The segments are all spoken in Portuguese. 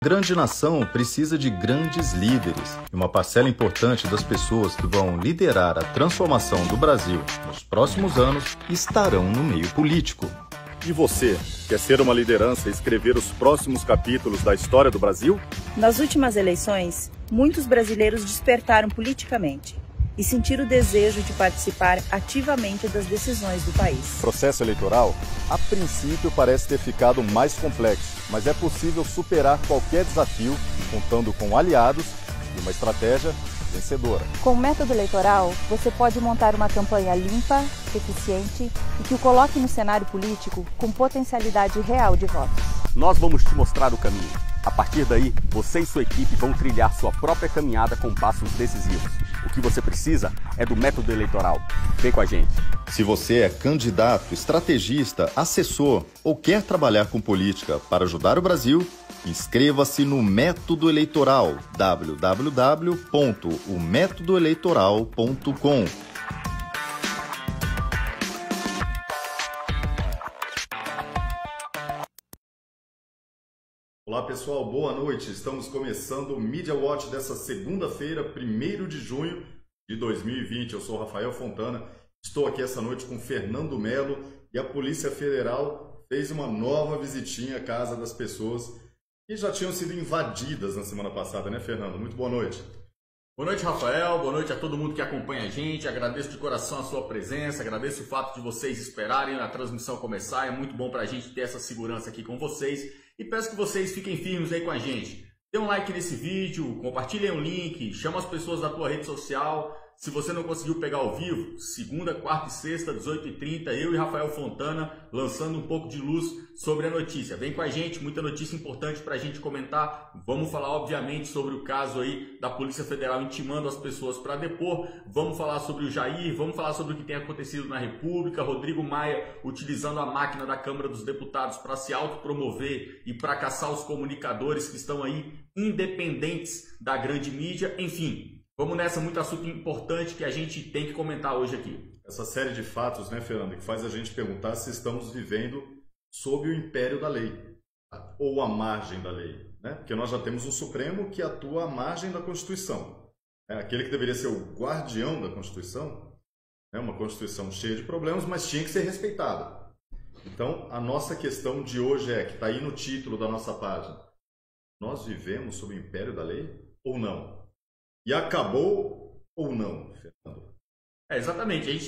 grande nação precisa de grandes líderes. E uma parcela importante das pessoas que vão liderar a transformação do Brasil nos próximos anos estarão no meio político. E você, quer ser uma liderança e escrever os próximos capítulos da história do Brasil? Nas últimas eleições, muitos brasileiros despertaram politicamente e sentiram o desejo de participar ativamente das decisões do país. O processo eleitoral, a princípio, parece ter ficado mais complexo, mas é possível superar qualquer desafio contando com aliados e uma estratégia vencedora. Com o método eleitoral, você pode montar uma campanha limpa, eficiente e que o coloque no cenário político com potencialidade real de votos. Nós vamos te mostrar o caminho. A partir daí, você e sua equipe vão trilhar sua própria caminhada com passos decisivos. O que você precisa é do método eleitoral. Vem com a gente. Se você é candidato, estrategista, assessor ou quer trabalhar com política para ajudar o Brasil, inscreva-se no Método Eleitoral, www.ometodoeleitoral.com. Olá pessoal, boa noite. Estamos começando o Media Watch dessa segunda-feira, 1º de junho de 2020. Eu sou o Rafael Fontana, estou aqui essa noite com Fernando Melo e a Polícia Federal fez uma nova visitinha à casa das pessoas que já tinham sido invadidas na semana passada, né, Fernando? Muito boa noite. Boa noite, Rafael. Boa noite a todo mundo que acompanha a gente. Agradeço de coração a sua presença, agradeço o fato de vocês esperarem a transmissão começar. É muito bom para a gente ter essa segurança aqui com vocês. E peço que vocês fiquem firmes aí com a gente. Dê um like nesse vídeo, compartilhem o link, chama as pessoas da tua rede social. Se você não conseguiu pegar ao vivo, segunda, quarta e sexta, 18h30, eu e Rafael Fontana lançando um pouco de luz sobre a notícia. Vem com a gente, muita notícia importante para a gente comentar. Vamos falar, obviamente, sobre o caso aí da Polícia Federal intimando as pessoas para depor. Vamos falar sobre o Jair, vamos falar sobre o que tem acontecido na República. Rodrigo Maia utilizando a máquina da Câmara dos Deputados para se autopromover e para caçar os comunicadores que estão aí independentes da grande mídia. Enfim, vamos nessa, muito assunto importante que a gente tem que comentar hoje aqui. Essa série de fatos, né, Fernando, que faz a gente perguntar se estamos vivendo sob o império da lei ou à margem da lei, né? Porque nós já temos um Supremo que atua à margem da Constituição. É aquele que deveria ser o guardião da Constituição, né? Uma Constituição cheia de problemas, mas tinha que ser respeitada. Então, a nossa questão de hoje é, que está aí no título da nossa página, nós vivemos sob o império da lei ou não? E acabou ou não, Fernando? Exatamente. A gente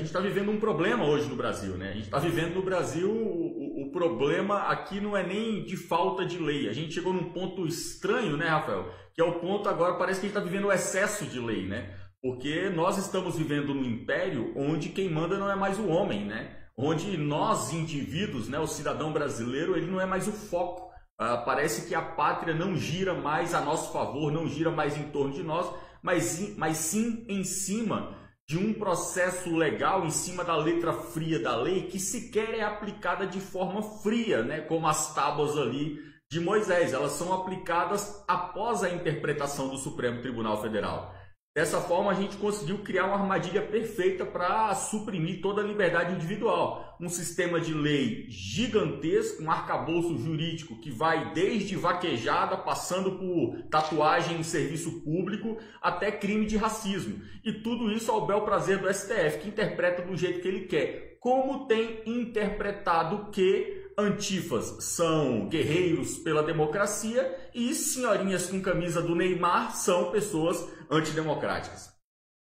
está vivendo um problema hoje no Brasil, né? A gente está vivendo no Brasil, o problema aqui não é nem de falta de lei. A gente chegou num ponto estranho, né, Rafael? Que é o ponto agora, parece que a gente está vivendo o excesso de lei, né? Porque nós estamos vivendo num império onde quem manda não é mais o homem, né? Onde nós, indivíduos, né, o cidadão brasileiro, ele não é mais o foco. Parece que a pátria não gira mais a nosso favor, não gira mais em torno de nós, mas sim em cima de um processo legal, em cima da letra fria da lei, que sequer é aplicada de forma fria, né? Como as tábuas ali de Moisés. Elas são aplicadas após a interpretação do Supremo Tribunal Federal. Dessa forma, a gente conseguiu criar uma armadilha perfeita para suprimir toda a liberdade individual. Um sistema de lei gigantesco, um arcabouço jurídico que vai desde vaquejada, passando por tatuagem em serviço público, até crime de racismo. E tudo isso ao bel prazer do STF, que interpreta do jeito que ele quer. Como tem interpretado que antifas são guerreiros pela democracia e senhorinhas com camisa do Neymar são pessoas antidemocráticas.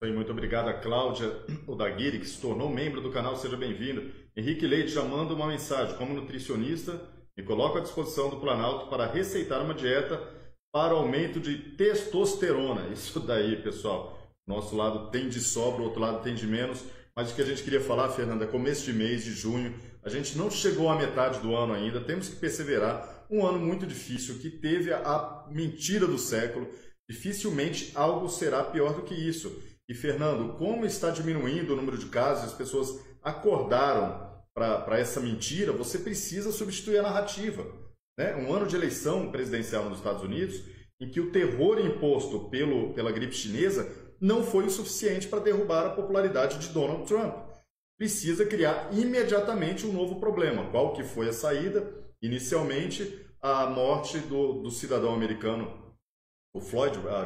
Muito obrigado a Cláudia Odaguiri, que se tornou membro do canal, seja bem-vindo. Henrique Leite já manda uma mensagem: como nutricionista, me coloco à disposição do Planalto para receitar uma dieta para aumento de testosterona. Isso daí, pessoal, nosso lado tem de sobra, o outro lado tem de menos. Mas o que a gente queria falar, Fernanda, é começo de mês de junho, a gente não chegou à metade do ano ainda, temos que perseverar. Um ano muito difícil, que teve a mentira do século. Dificilmente algo será pior do que isso. E, Fernando, como está diminuindo o número de casos, as pessoas acordaram para essa mentira, você precisa substituir a narrativa, né? Um ano de eleição presidencial nos Estados Unidos, em que o terror imposto pela gripe chinesa não foi o suficiente para derrubar a popularidade de Donald Trump. Precisa criar imediatamente um novo problema. Qual que foi a saída? Inicialmente, a morte do cidadão americano, o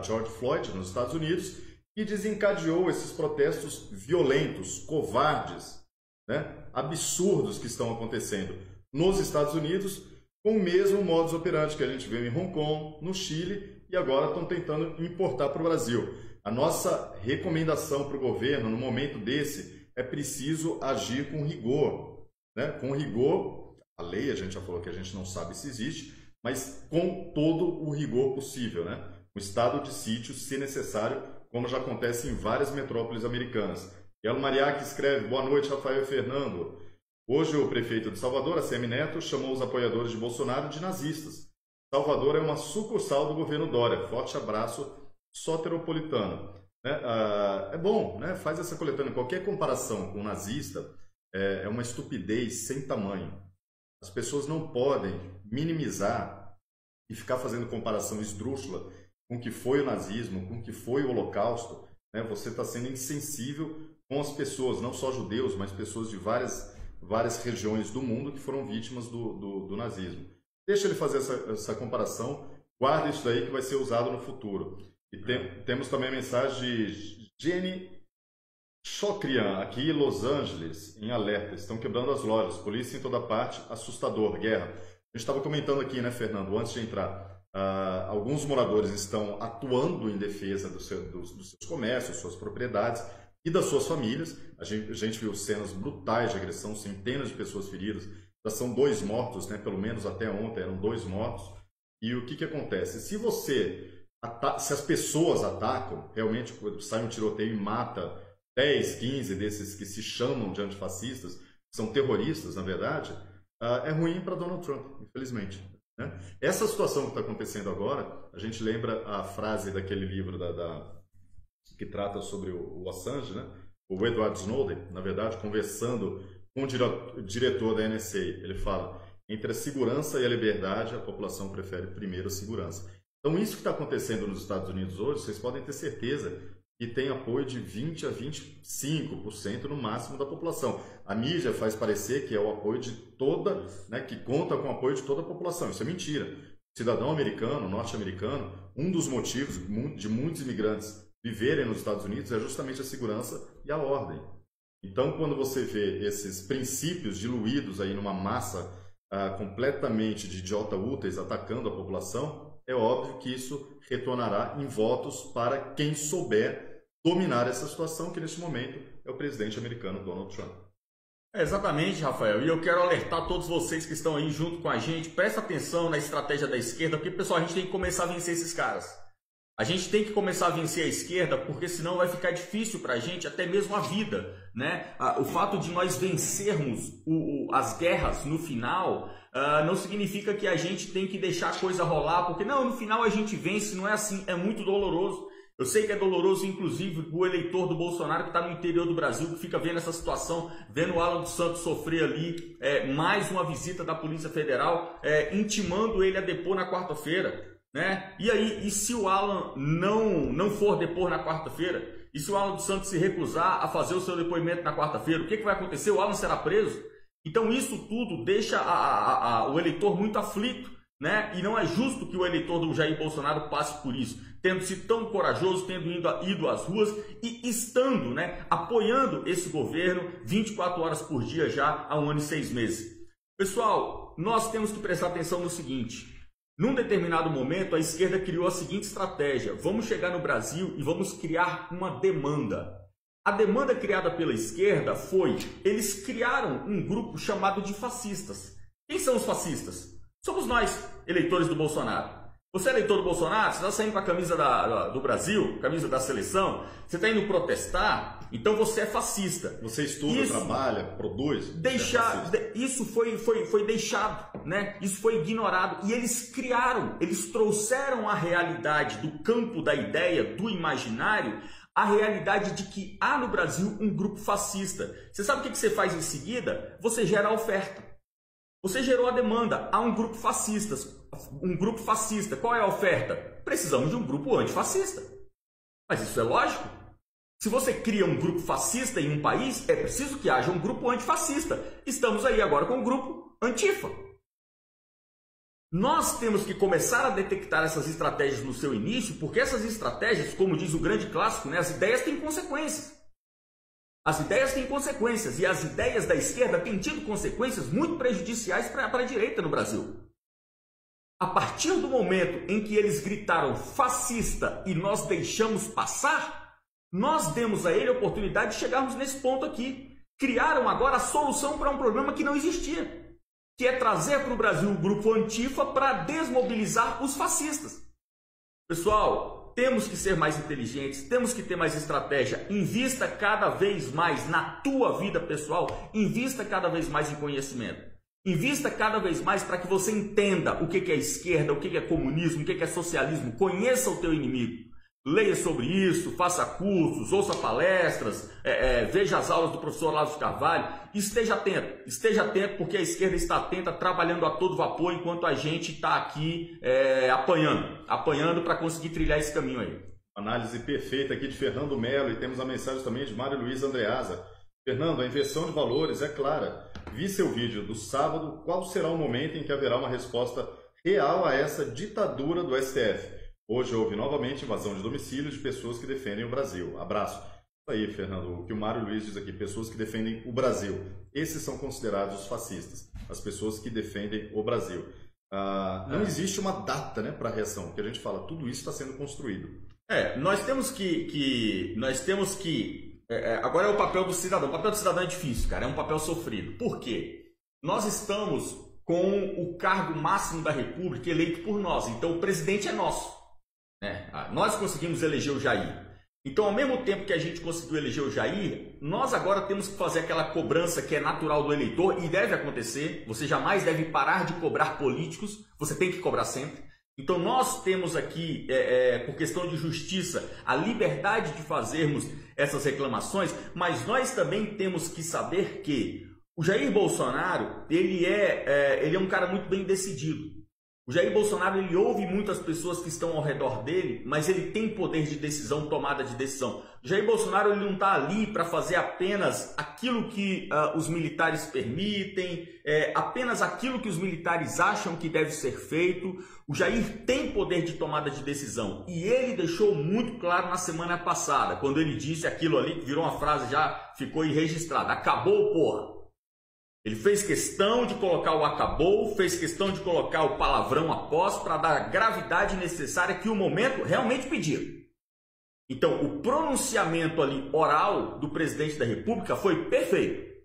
George Floyd, nos Estados Unidos, que desencadeou esses protestos violentos, covardes, né, absurdos que estão acontecendo nos Estados Unidos, com o mesmo modus operandi que a gente viu em Hong Kong, no Chile, e agora estão tentando importar para o Brasil. A nossa recomendação para o governo, no momento desse, é preciso agir com rigor. Né? Com rigor, a lei a gente já falou que a gente não sabe se existe, mas com todo o rigor possível. Né? O estado de sítio, se necessário, como já acontece em várias metrópoles americanas. Elo Mariachi escreve: boa noite, Rafael e Fernando. Hoje o prefeito de Salvador, ACM Neto, chamou os apoiadores de Bolsonaro de nazistas. Salvador é uma sucursal do governo Dória. Forte abraço, soteropolitano. É bom, né? Faz essa coletânea. Qualquer comparação com o nazista é uma estupidez sem tamanho. As pessoas não podem minimizar e ficar fazendo comparação esdrúxula com o que foi o nazismo, com o que foi o Holocausto. Né? Você está sendo insensível com as pessoas, não só judeus, mas pessoas de várias regiões do mundo que foram vítimas do nazismo. Deixa ele fazer essa comparação, guarda isso daí que vai ser usado no futuro. E temos também a mensagem de Jenny Chokrian, aqui em Los Angeles, em alerta. Estão quebrando as lojas, polícia em toda parte, assustador, guerra. A gente estava comentando aqui, né, Fernando, antes de entrar, alguns moradores estão atuando em defesa dos seus comércios, suas propriedades e das suas famílias. A gente viu cenas brutais de agressão, centenas de pessoas feridas. Já são 2 mortos, né? Pelo menos até ontem eram 2 mortos. E o que acontece? Se as pessoas atacam, realmente sai um tiroteio e mata 10, 15 desses que se chamam de antifascistas, são terroristas, na verdade, é ruim para Donald Trump, infelizmente. Né? Essa situação que está acontecendo agora, a gente lembra a frase daquele livro que trata sobre o Assange, né? O Edward Snowden, na verdade, conversando com o diretor da NSA, ele fala: entre a segurança e a liberdade, a população prefere primeiro a segurança. Então, isso que está acontecendo nos Estados Unidos hoje, vocês podem ter certeza que tem apoio de 20% a 25% no máximo da população. A mídia faz parecer que é o apoio de toda, né, que conta com o apoio de toda a população. Isso é mentira. O cidadão americano, norte-americano, um dos motivos de muitos imigrantes viverem nos Estados Unidos é justamente a segurança e a ordem. Então, quando você vê esses princípios diluídos aí numa massa completamente de idiota úteis atacando a população, é óbvio que isso retornará em votos para quem souber dominar essa situação, que neste momento é o presidente americano Donald Trump. Exatamente, Rafael. E eu quero alertar todos vocês que estão aí junto com a gente. Presta atenção na estratégia da esquerda, porque, pessoal, a gente tem que começar a vencer esses caras. A gente tem que começar a vencer a esquerda, porque senão vai ficar difícil para a gente até mesmo a vida, né? O fato de nós vencermos as guerras no final não significa que a gente tem que deixar a coisa rolar, porque não, no final a gente vence, não é assim, é muito doloroso. Eu sei que é doloroso, inclusive, o eleitor do Bolsonaro que está no interior do Brasil, que fica vendo essa situação, vendo o Alan dos Santos sofrer ali mais uma visita da Polícia Federal, intimando ele a depor na quarta-feira. Né? E aí, e se o Alan não for depor na quarta-feira? E se o Alan dos Santos se recusar a fazer o seu depoimento na quarta-feira? O que vai acontecer? O Alan será preso? Então isso tudo deixa o eleitor muito aflito, né? E não é justo que o eleitor do Jair Bolsonaro passe por isso, tendo sido tão corajoso, tendo ido às ruas e estando, né, apoiando esse governo 24 horas por dia já há 1 ano e 6 meses. Pessoal, nós temos que prestar atenção no seguinte: num determinado momento, a esquerda criou a seguinte estratégia: vamos chegar no Brasil e vamos criar uma demanda. A demanda criada pela esquerda foi: eles criaram um grupo chamado de fascistas. Quem são os fascistas? Somos nós, eleitores do Bolsonaro. Você é eleitor do Bolsonaro? Você está saindo com a camisa do Brasil, camisa da seleção? Você está indo protestar? Então você é fascista. Você estuda, trabalha, produz. Isso foi deixado, né? Isso foi ignorado. E eles trouxeram a realidade do campo da ideia, do imaginário, a realidade de que há no Brasil um grupo fascista. Você sabe o que você faz em seguida? Você gera a oferta. Você gerou a demanda. Há um grupo fascista. Qual é a oferta? Precisamos de um grupo antifascista. Mas isso é lógico. Se você cria um grupo fascista em um país, é preciso que haja um grupo antifascista. Estamos aí agora com o grupo Antifa. Nós temos que começar a detectar essas estratégias no seu início, porque essas estratégias, como diz o grande clássico, né, as ideias têm consequências. As ideias têm consequências e as ideias da esquerda têm tido consequências muito prejudiciais para a direita no Brasil. A partir do momento em que eles gritaram fascista e nós deixamos passar, nós demos a ele a oportunidade de chegarmos nesse ponto aqui. Criaram agora a solução para um problema que não existia, que é trazer para o Brasil o grupo Antifa para desmobilizar os fascistas. Pessoal, temos que ser mais inteligentes, temos que ter mais estratégia. Invista cada vez mais na tua vida pessoal, invista cada vez mais em conhecimento. Invista cada vez mais para que você entenda o que é esquerda, o que é comunismo, o que é socialismo. Conheça o teu inimigo. Leia sobre isso, faça cursos, ouça palestras, veja as aulas do professor Olavo de Carvalho. Esteja atento porque a esquerda está atenta, trabalhando a todo vapor, enquanto a gente está aqui apanhando para conseguir trilhar esse caminho aí. Análise perfeita aqui de Fernando Melo, e temos a mensagem também de Mário Luiz Andreasa. Fernando, a inversão de valores é clara. Vi seu vídeo do sábado, qual será o momento em que haverá uma resposta real a essa ditadura do STF? Hoje houve novamente invasão de domicílios de pessoas que defendem o Brasil. Abraço. Isso aí, Fernando, o que o Mário Luiz diz aqui, pessoas que defendem o Brasil. Esses são considerados os fascistas, as pessoas que defendem o Brasil. Não existe uma data, né, para a reação, que a gente fala, tudo isso está sendo construído. Nós temos que agora é o papel do cidadão. O papel do cidadão é difícil, cara, é um papel sofrido. Por quê? Nós estamos com o cargo máximo da República eleito por nós, então o presidente é nosso. Nós conseguimos eleger o Jair. Então, ao mesmo tempo que a gente conseguiu eleger o Jair, nós agora temos que fazer aquela cobrança que é natural do eleitor e deve acontecer. Você jamais deve parar de cobrar políticos, você tem que cobrar sempre. Então, nós temos aqui, por questão de justiça, a liberdade de fazermos essas reclamações, mas nós também temos que saber que o Jair Bolsonaro, ele é um cara muito bem decidido. O Jair Bolsonaro, ele ouve muitas pessoas que estão ao redor dele, mas ele tem poder de decisão, tomada de decisão. O Jair Bolsonaro, ele não está ali para fazer apenas aquilo que os militares permitem, apenas aquilo que os militares acham que deve ser feito. O Jair tem poder de tomada de decisão e ele deixou muito claro na semana passada, quando ele disse aquilo ali, que virou uma frase, já ficou registrada: acabou, porra. Ele fez questão de colocar o acabou, fez questão de colocar o palavrão após para dar a gravidade necessária que o momento realmente pedia. Então, o pronunciamento ali oral do presidente da República foi perfeito.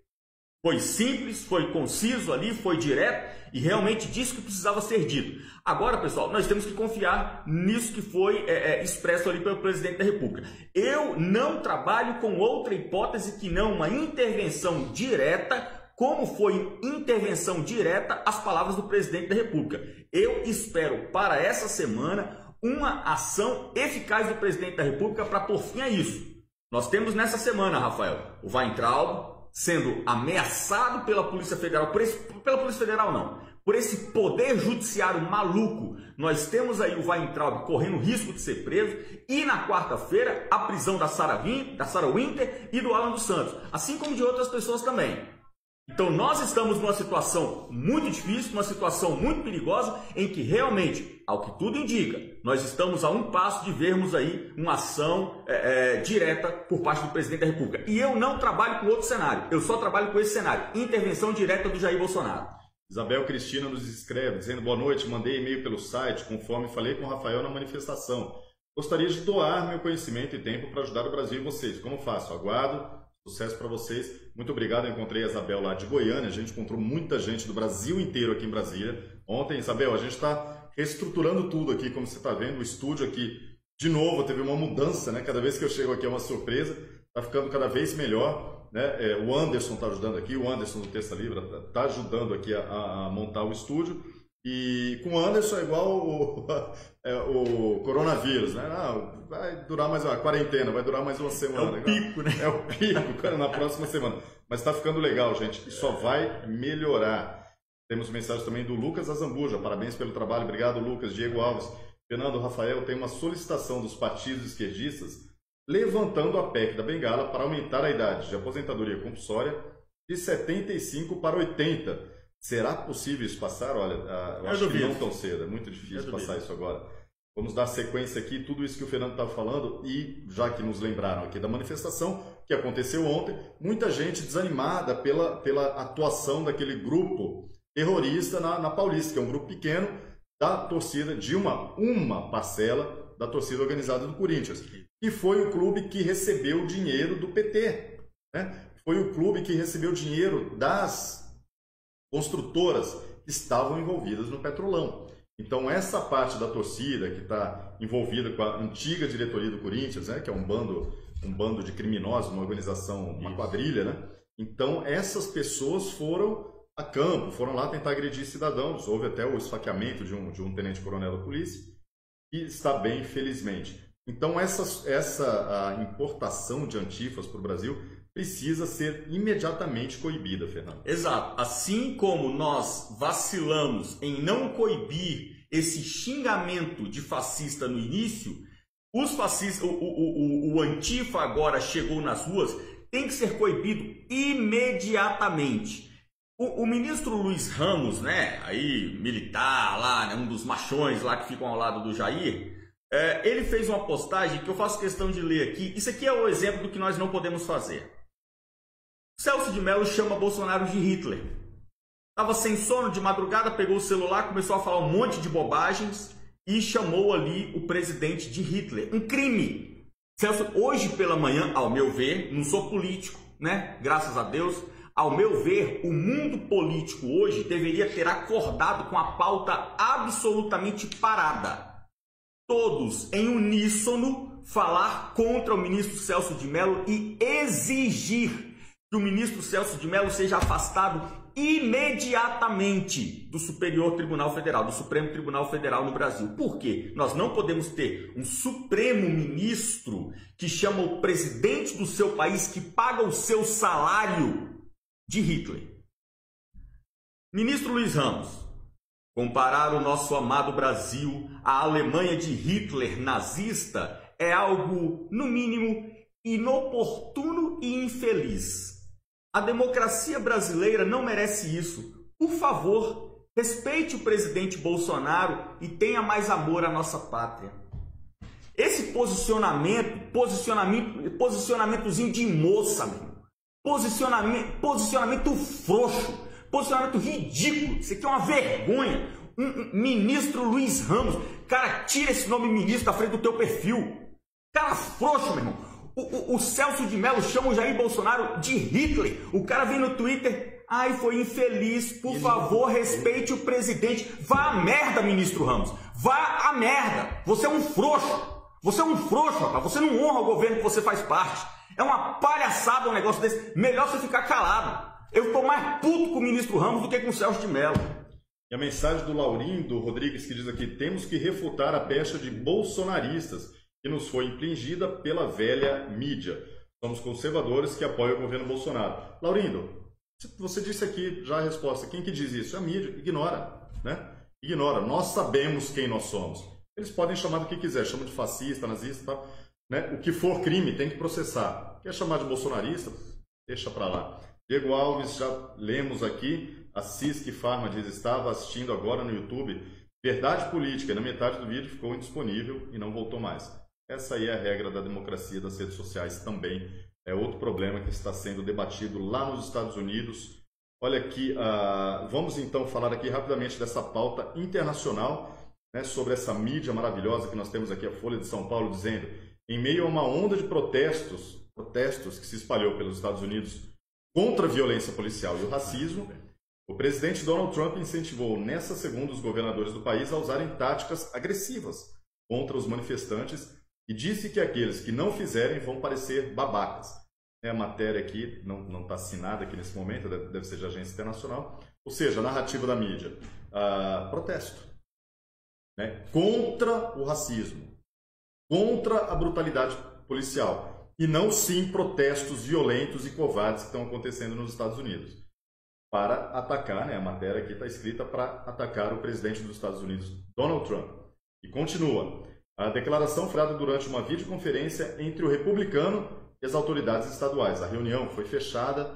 Foi simples, foi conciso ali, foi direto e realmente disse o que precisava ser dito. Agora, pessoal, nós temos que confiar nisso que foi expresso ali pelo presidente da República. Eu não trabalho com outra hipótese que não uma intervenção direta, como foi intervenção direta as palavras do presidente da República. Eu espero para essa semana uma ação eficaz do presidente da República para pôr fim a isso. Nós temos nessa semana, Rafael, o Weintraub sendo ameaçado pela Polícia Federal, pela Polícia Federal não, por esse poder judiciário maluco. Nós temos aí o Weintraub correndo risco de ser preso e na quarta-feira a prisão da Sarah Winter e do Alan dos Santos, assim como de outras pessoas também. Então nós estamos numa situação muito difícil, uma situação muito perigosa, em que realmente, ao que tudo indica, nós estamos a um passo de vermos aí uma ação direta por parte do presidente da República. E eu não trabalho com outro cenário, eu só trabalho com esse cenário, intervenção direta do Jair Bolsonaro. Isabel Cristina nos escreve, dizendo: boa noite, mandei e-mail pelo site, conforme falei com o Rafael na manifestação. Gostaria de doar meu conhecimento e tempo para ajudar o Brasil e vocês. Como faço? Aguardo. Sucesso para vocês. Muito obrigado. Eu encontrei a Isabel lá de Goiânia. A gente encontrou muita gente do Brasil inteiro aqui em Brasília. Ontem, Isabel, a gente está reestruturando tudo aqui, como você está vendo. O estúdio aqui, de novo, teve uma mudança, né? Cada vez que eu chego aqui é uma surpresa. Está ficando cada vez melhor, né? O Anderson está ajudando aqui. O Anderson do Terça Livre está ajudando aqui a montar o estúdio. E com o Anderson é igual o coronavírus, né? Não, vai durar mais uma quarentena, vai durar mais uma semana. É o pico, né? É o pico, na próxima semana. Mas está ficando legal, gente. E só vai melhorar. Temos mensagem também do Lucas Azambuja. Parabéns pelo trabalho. Obrigado, Lucas. Diego Alves. Fernando, Rafael, tem uma solicitação dos partidos esquerdistas levantando a PEC da Bengala para aumentar a idade de aposentadoria compulsória de 75 para 80. Será possível isso passar? Olha, eu acho que não tão cedo, é muito difícil passar isso agora. Vamos dar sequência aqui, tudo isso que o Fernando estava falando, e já que nos lembraram aqui da manifestação que aconteceu ontem, muita gente desanimada pela atuação daquele grupo terrorista na Paulista, que é um grupo pequeno da torcida, de uma parcela da torcida organizada do Corinthians, que foi o clube que recebeu o dinheiro do PT, né? Foi o clube que recebeu o dinheiro das construtoras que estavam envolvidas no Petrolão. Então essa parte da torcida que está envolvida com a antiga diretoria do Corinthians, né, que é um bando de criminosos, uma organização, uma quadrilha, né? Então essas pessoas foram a campo, foram lá tentar agredir cidadãos. Houve até o esfaqueamento de um tenente-coronel da polícia, e está bem, felizmente. Então essa importação de antifas para o Brasil precisa ser imediatamente coibida, Fernando. Exato. Assim como nós vacilamos em não coibir esse xingamento de fascista no início, os fascistas, o antifa agora chegou nas ruas, tem que ser coibido imediatamente. O ministro Luiz Ramos, né, aí militar lá, né, um dos machões lá que ficam ao lado do Jair, ele fez uma postagem que eu faço questão de ler aqui. Isso aqui é o exemplo do que nós não podemos fazer. Celso de Mello chama Bolsonaro de Hitler. Estava sem sono de madrugada, pegou o celular, começou a falar um monte de bobagens e chamou ali o presidente de Hitler. Um crime. Celso, hoje pela manhã, ao meu ver, não sou político, né? Graças a Deus. Ao meu ver, o mundo político hoje deveria ter acordado com a pauta absolutamente parada. Todos em uníssono falar contra o ministro Celso de Mello e exigir que o ministro Celso de Mello seja afastado imediatamente do Superior Tribunal Federal, do Supremo Tribunal Federal no Brasil. Por quê? Nós não podemos ter um Supremo Ministro que chama o presidente do seu país, que paga o seu salário, de Hitler. Ministro Luiz Ramos, comparar o nosso amado Brasil à Alemanha de Hitler nazista é algo, no mínimo, inoportuno e infeliz. A democracia brasileira não merece isso. Por favor, respeite o presidente Bolsonaro e tenha mais amor à nossa pátria. Esse posicionamentozinho de moça, meu. Posicionamento frouxo, posicionamento ridículo. Isso aqui é uma vergonha. Ministro Luiz Ramos, cara, tira esse nome ministro da frente do teu perfil. Cara frouxo, meu irmão. O Celso de Mello chama o Jair Bolsonaro de Hitler. O cara vem no Twitter, ai, foi infeliz, por favor, respeite o presidente. Vá a merda, ministro Ramos. Vá a merda. Você é um frouxo. Você é um frouxo, rapaz. Você não honra o governo que você faz parte. É uma palhaçada um negócio desse. Melhor você ficar calado. Eu estou mais puto com o ministro Ramos do que com o Celso de Mello. E a mensagem do Laurindo Rodrigues, que diz aqui: temos que refutar a pecha de bolsonaristas que nos foi infligida pela velha mídia. Somos conservadores que apoiam o governo Bolsonaro. Laurindo, você disse aqui já a resposta. Quem que diz isso? A mídia. Ignora, né? Ignora. Nós sabemos quem nós somos. Eles podem chamar do que quiser. Chamam de fascista, nazista e tal. Né? O que for crime tem que processar. Quer chamar de bolsonarista? Deixa pra lá. Diego Alves, já lemos aqui. A Cisc Pharma diz: estava assistindo agora no YouTube. Verdade política. Na metade do vídeo ficou indisponível e não voltou mais. Essa aí é a regra da democracia das redes sociais também. É outro problema que está sendo debatido lá nos Estados Unidos. Olha aqui, vamos então falar aqui rapidamente dessa pauta internacional, né, sobre essa mídia maravilhosa que nós temos aqui, a Folha de São Paulo, dizendo: em meio a uma onda de protestos que se espalhou pelos Estados Unidos contra a violência policial e o racismo, o presidente Donald Trump incentivou nessa segunda os governadores do país a usarem táticas agressivas contra os manifestantes e disse que aqueles que não fizerem vão parecer babacas. A matéria aqui não está assinada aqui nesse momento, deve ser de agência internacional. Ou seja, a narrativa da mídia. Protesto, né, contra o racismo, contra a brutalidade policial. E não sim protestos violentos e covardes que estão acontecendo nos Estados Unidos. Para atacar, né, a matéria aqui está escrita para atacar o presidente dos Estados Unidos, Donald Trump. E continua. A declaração foi dada durante uma videoconferência entre o republicano e as autoridades estaduais. A reunião foi fechada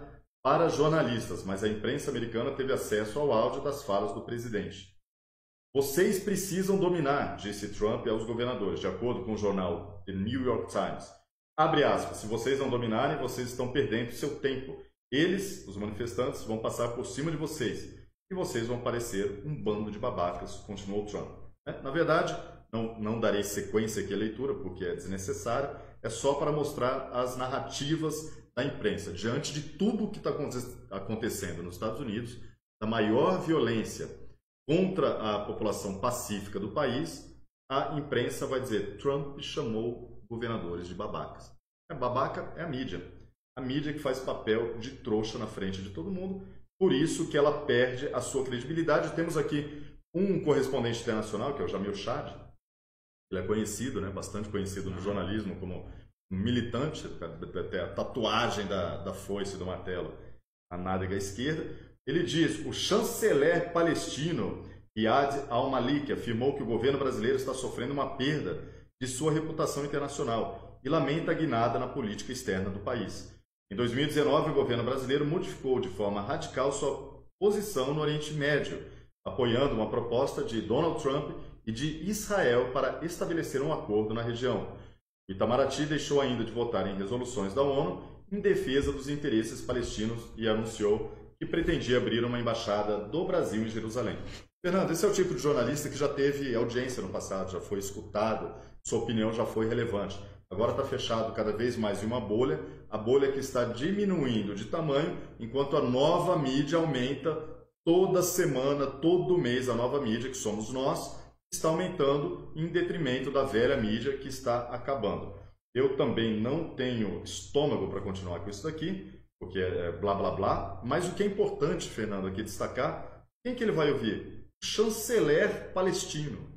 para jornalistas, mas a imprensa americana teve acesso ao áudio das falas do presidente. Vocês precisam dominar, disse Trump aos governadores, de acordo com o jornal The New York Times. Abre aspas, se vocês não dominarem, vocês estão perdendo seu tempo. Eles, os manifestantes, vão passar por cima de vocês e vocês vão parecer um bando de babacas, continuou Trump. Na verdade, não darei sequência aqui à leitura, porque é desnecessário, é só para mostrar as narrativas da imprensa. Diante de tudo o que está acontecendo nos Estados Unidos, da maior violência contra a população pacífica do país, a imprensa vai dizer, Trump chamou governadores de babacas. Babaca é a mídia que faz papel de trouxa na frente de todo mundo, por isso que ela perde a sua credibilidade. Temos aqui um correspondente internacional, que é o Jamil Chad. Ele é conhecido, bastante conhecido no jornalismo como um militante, até a tatuagem da foice do martelo, a nádega esquerda. Ele diz, o chanceler palestino Riyad al-Maliki afirmou que o governo brasileiro está sofrendo uma perda de sua reputação internacional e lamenta a guinada na política externa do país. Em 2019, o governo brasileiro modificou de forma radical sua posição no Oriente Médio, apoiando uma proposta de Donald Trump e de Israel para estabelecer um acordo na região. O Itamaraty deixou ainda de votar em resoluções da ONU em defesa dos interesses palestinos e anunciou que pretendia abrir uma embaixada do Brasil em Jerusalém. Fernando, esse é o tipo de jornalista que já teve audiência no passado, já foi escutado, sua opinião já foi relevante. Agora está fechado cada vez mais em uma bolha, a bolha que está diminuindo de tamanho, enquanto a nova mídia aumenta toda semana, todo mês. A nova mídia, que somos nós, está aumentando em detrimento da velha mídia que está acabando. Eu também não tenho estômago para continuar com isso daqui, porque é blá blá blá, mas o que é importante, Fernando, aqui destacar, quem que ele vai ouvir? O chanceler palestino.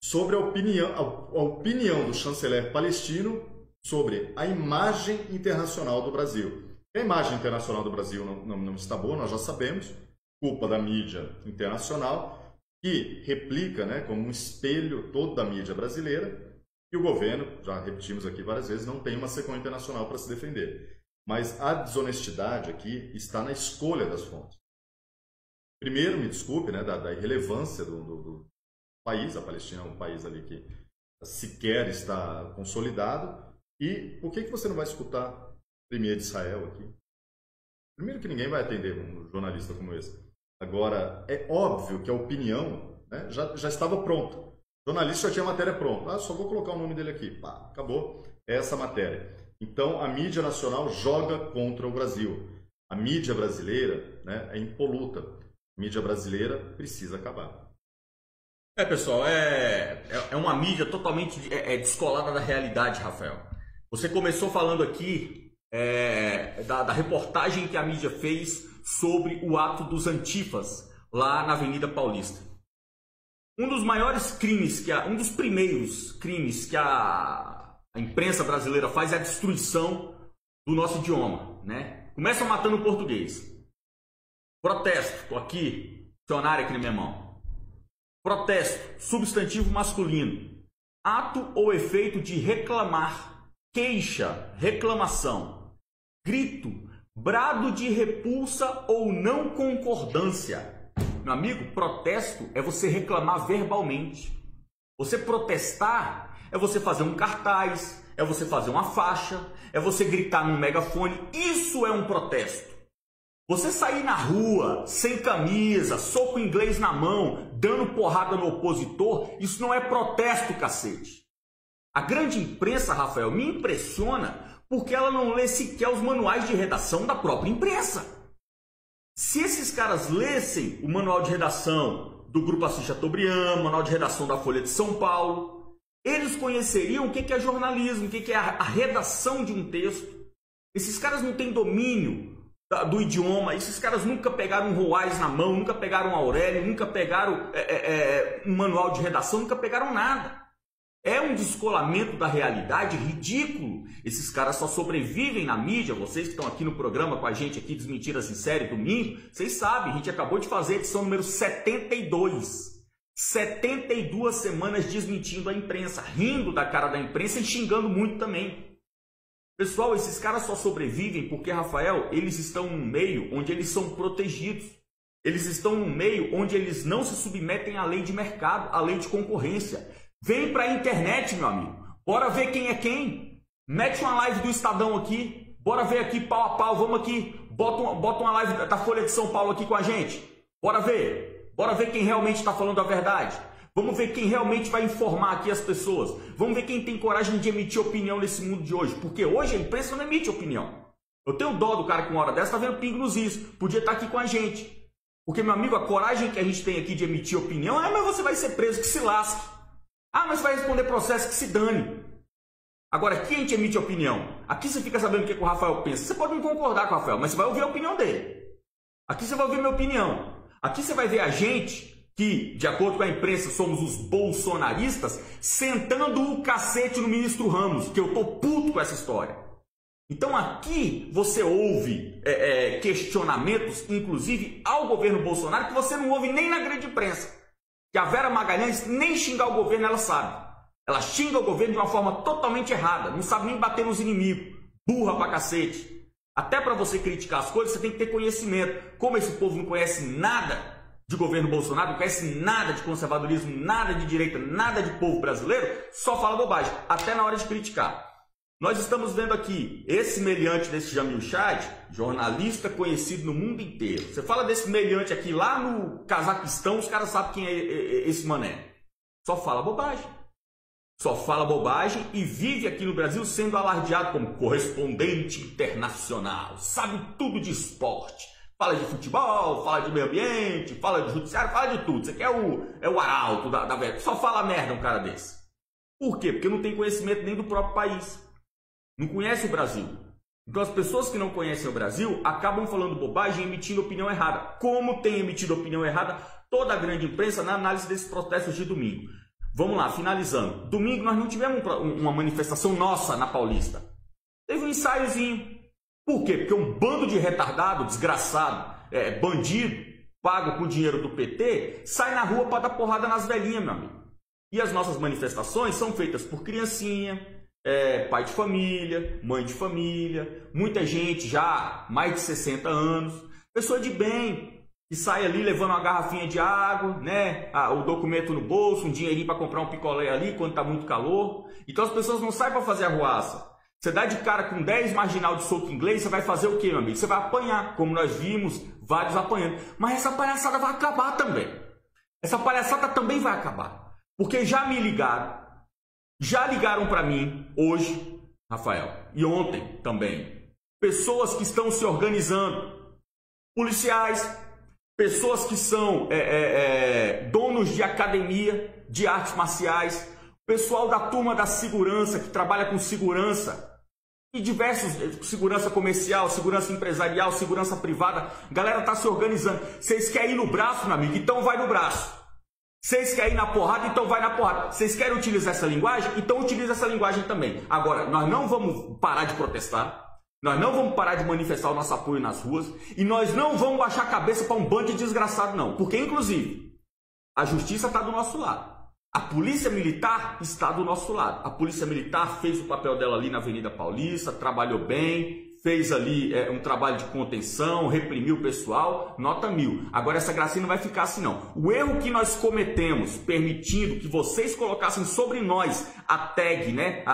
Sobre a opinião do chanceler palestino sobre a imagem internacional do Brasil. A imagem internacional do Brasil não está boa, nós já sabemos, culpa da mídia internacional, que replica como um espelho toda a mídia brasileira, e o governo, já repetimos aqui várias vezes, não tem uma SECOM internacional para se defender. Mas a desonestidade aqui está na escolha das fontes. Primeiro, me desculpe, da irrelevância do país, a Palestina é um país ali que sequer está consolidado, e por que você não vai escutar o premier de Israel aqui? Primeiro que ninguém vai atender um jornalista como esse. Agora, é óbvio que a opinião já estava pronta. O jornalista já tinha a matéria pronta. Só vou colocar o nome dele aqui. Pá, acabou essa matéria. Então, a mídia nacional joga contra o Brasil. A mídia brasileira é impoluta. A mídia brasileira precisa acabar. Pessoal, é uma mídia totalmente descolada da realidade, Rafael. Você começou falando aqui da reportagem que a mídia fez sobre o ato dos antifas lá na Avenida Paulista. Um dos maiores crimes, um dos primeiros crimes que a imprensa brasileira faz é a destruição do nosso idioma, Começa matando o português. Protesto, estou aqui, dicionário aqui na minha mão. Protesto, substantivo masculino, ato ou efeito de reclamar, queixa, reclamação, grito, brado de repulsa ou não concordância. Meu amigo, protesto é você reclamar verbalmente. Você protestar é você fazer um cartaz, é você fazer uma faixa, é você gritar num megafone. Isso é um protesto. Você sair na rua, sem camisa, soco inglês na mão, dando porrada no opositor, isso não é protesto, cacete. A grande imprensa, Rafael, me impressiona porque ela não lê sequer os manuais de redação da própria imprensa. Se esses caras lessem o manual de redação do Grupo Assis Chateaubriand, o manual de redação da Folha de São Paulo, eles conheceriam o que é jornalismo, o que é a redação de um texto. Esses caras não têm domínio do idioma, esses caras nunca pegaram um Roais na mão, nunca pegaram um Aurélio, nunca pegaram um manual de redação, nunca pegaram nada. É um descolamento da realidade ridículo. Esses caras só sobrevivem na mídia. Vocês que estão aqui no programa com a gente aqui, Desmentiras em Série, domingo, vocês sabem, a gente acabou de fazer a edição número 72. 72 semanas desmentindo a imprensa, rindo da cara da imprensa e xingando muito também. Pessoal, esses caras só sobrevivem porque, Rafael, eles estão num meio onde eles são protegidos. Eles estão num meio onde eles não se submetem à lei de mercado, à lei de concorrência. Vem pra internet, meu amigo. Bora ver quem é quem. Mete uma live do Estadão aqui. Bora ver aqui pau a pau. Vamos aqui. Bota uma live da Folha de São Paulo aqui com a gente. Bora ver. Bora ver quem realmente está falando a verdade. Vamos ver quem realmente vai informar aqui as pessoas. Vamos ver quem tem coragem de emitir opinião nesse mundo de hoje. Porque hoje a imprensa não emite opinião. Eu tenho dó do cara que uma hora dessa tá vendo pingo nos is. Podia estar aqui com a gente. Porque, meu amigo, a coragem que a gente tem aqui de emitir opinião, mas você vai ser preso, que se lasque. Mas vai responder processo, que se dane. Agora, aqui a gente emite opinião. Aqui você fica sabendo o que o Rafael pensa. Você pode não concordar com o Rafael, mas você vai ouvir a opinião dele. Aqui você vai ouvir a minha opinião. Aqui você vai ver a gente que, de acordo com a imprensa, somos os bolsonaristas, sentando o cacete no ministro Ramos, que eu tô puto com essa história. Então aqui você ouve questionamentos, inclusive ao governo Bolsonaro, que você não ouve nem na grande imprensa. Que a Vera Magalhães nem xingar o governo, ela sabe. Ela xinga o governo de uma forma totalmente errada, não sabe nem bater nos inimigos, burra pra cacete. Até para você criticar as coisas, você tem que ter conhecimento. Como esse povo não conhece nada de governo Bolsonaro, não conhece nada de conservadorismo, nada de direita, nada de povo brasileiro, só fala bobagem, até na hora de criticar. Nós estamos vendo aqui esse meliante desse Jamil Chad, jornalista conhecido no mundo inteiro. Você fala desse meliante aqui lá no Cazaquistão, os caras sabem quem é esse mané. Só fala bobagem. Só fala bobagem e vive aqui no Brasil sendo alardeado como correspondente internacional. Sabe tudo de esporte. Fala de futebol, fala de meio ambiente, fala de judiciário, fala de tudo. Isso aqui é o arauto da velha. Só fala merda um cara desse. Por quê? Porque não tem conhecimento nem do próprio país. Não conhece o Brasil. Então as pessoas que não conhecem o Brasil acabam falando bobagem e emitindo opinião errada. Como tem emitido opinião errada toda a grande imprensa na análise desses protestos de domingo. Vamos lá, finalizando. Domingo nós não tivemos uma manifestação nossa na Paulista. Teve um ensaiozinho. Por quê? Porque um bando de retardado, desgraçado, bandido, pago com dinheiro do PT, sai na rua para dar porrada nas velhinhas, meu amigo. E as nossas manifestações são feitas por criancinha, pai de família, mãe de família, muita gente já, mais de 60 anos, pessoa de bem, que sai ali levando uma garrafinha de água, né? O documento no bolso, um dinheirinho para comprar um picolé ali quando tá muito calor. Então as pessoas não saem para fazer arruaça. Você dá de cara com 10 marginal de soco inglês, você vai fazer o quê, meu amigo? Você vai apanhar, como nós vimos vários apanhando. Mas essa palhaçada vai acabar também. Essa palhaçada também vai acabar. Porque já me ligaram, já ligaram para mim hoje, Rafael, e ontem também. Pessoas que estão se organizando, policiais, pessoas que são donos de academia de artes marciais, pessoal da turma da segurança, que trabalha com segurança, e diversos, segurança comercial, segurança empresarial, segurança privada, galera tá se organizando. Vocês querem ir no braço, meu amigo? Então vai no braço. Vocês querem ir na porrada? Então vai na porrada. Vocês querem utilizar essa linguagem? Então utiliza essa linguagem também. Agora, nós não vamos parar de protestar. Nós não vamos parar de manifestar o nosso apoio nas ruas e nós não vamos baixar a cabeça para um bando de desgraçado, não. Porque, inclusive, a justiça está do nosso lado. A polícia militar está do nosso lado. A polícia militar fez o papel dela ali na Avenida Paulista, trabalhou bem, fez ali um trabalho de contenção, reprimiu o pessoal, nota 1000. Agora essa gracinha não vai ficar assim, não. O erro que nós cometemos, permitindo que vocês colocassem sobre nós a tag, né,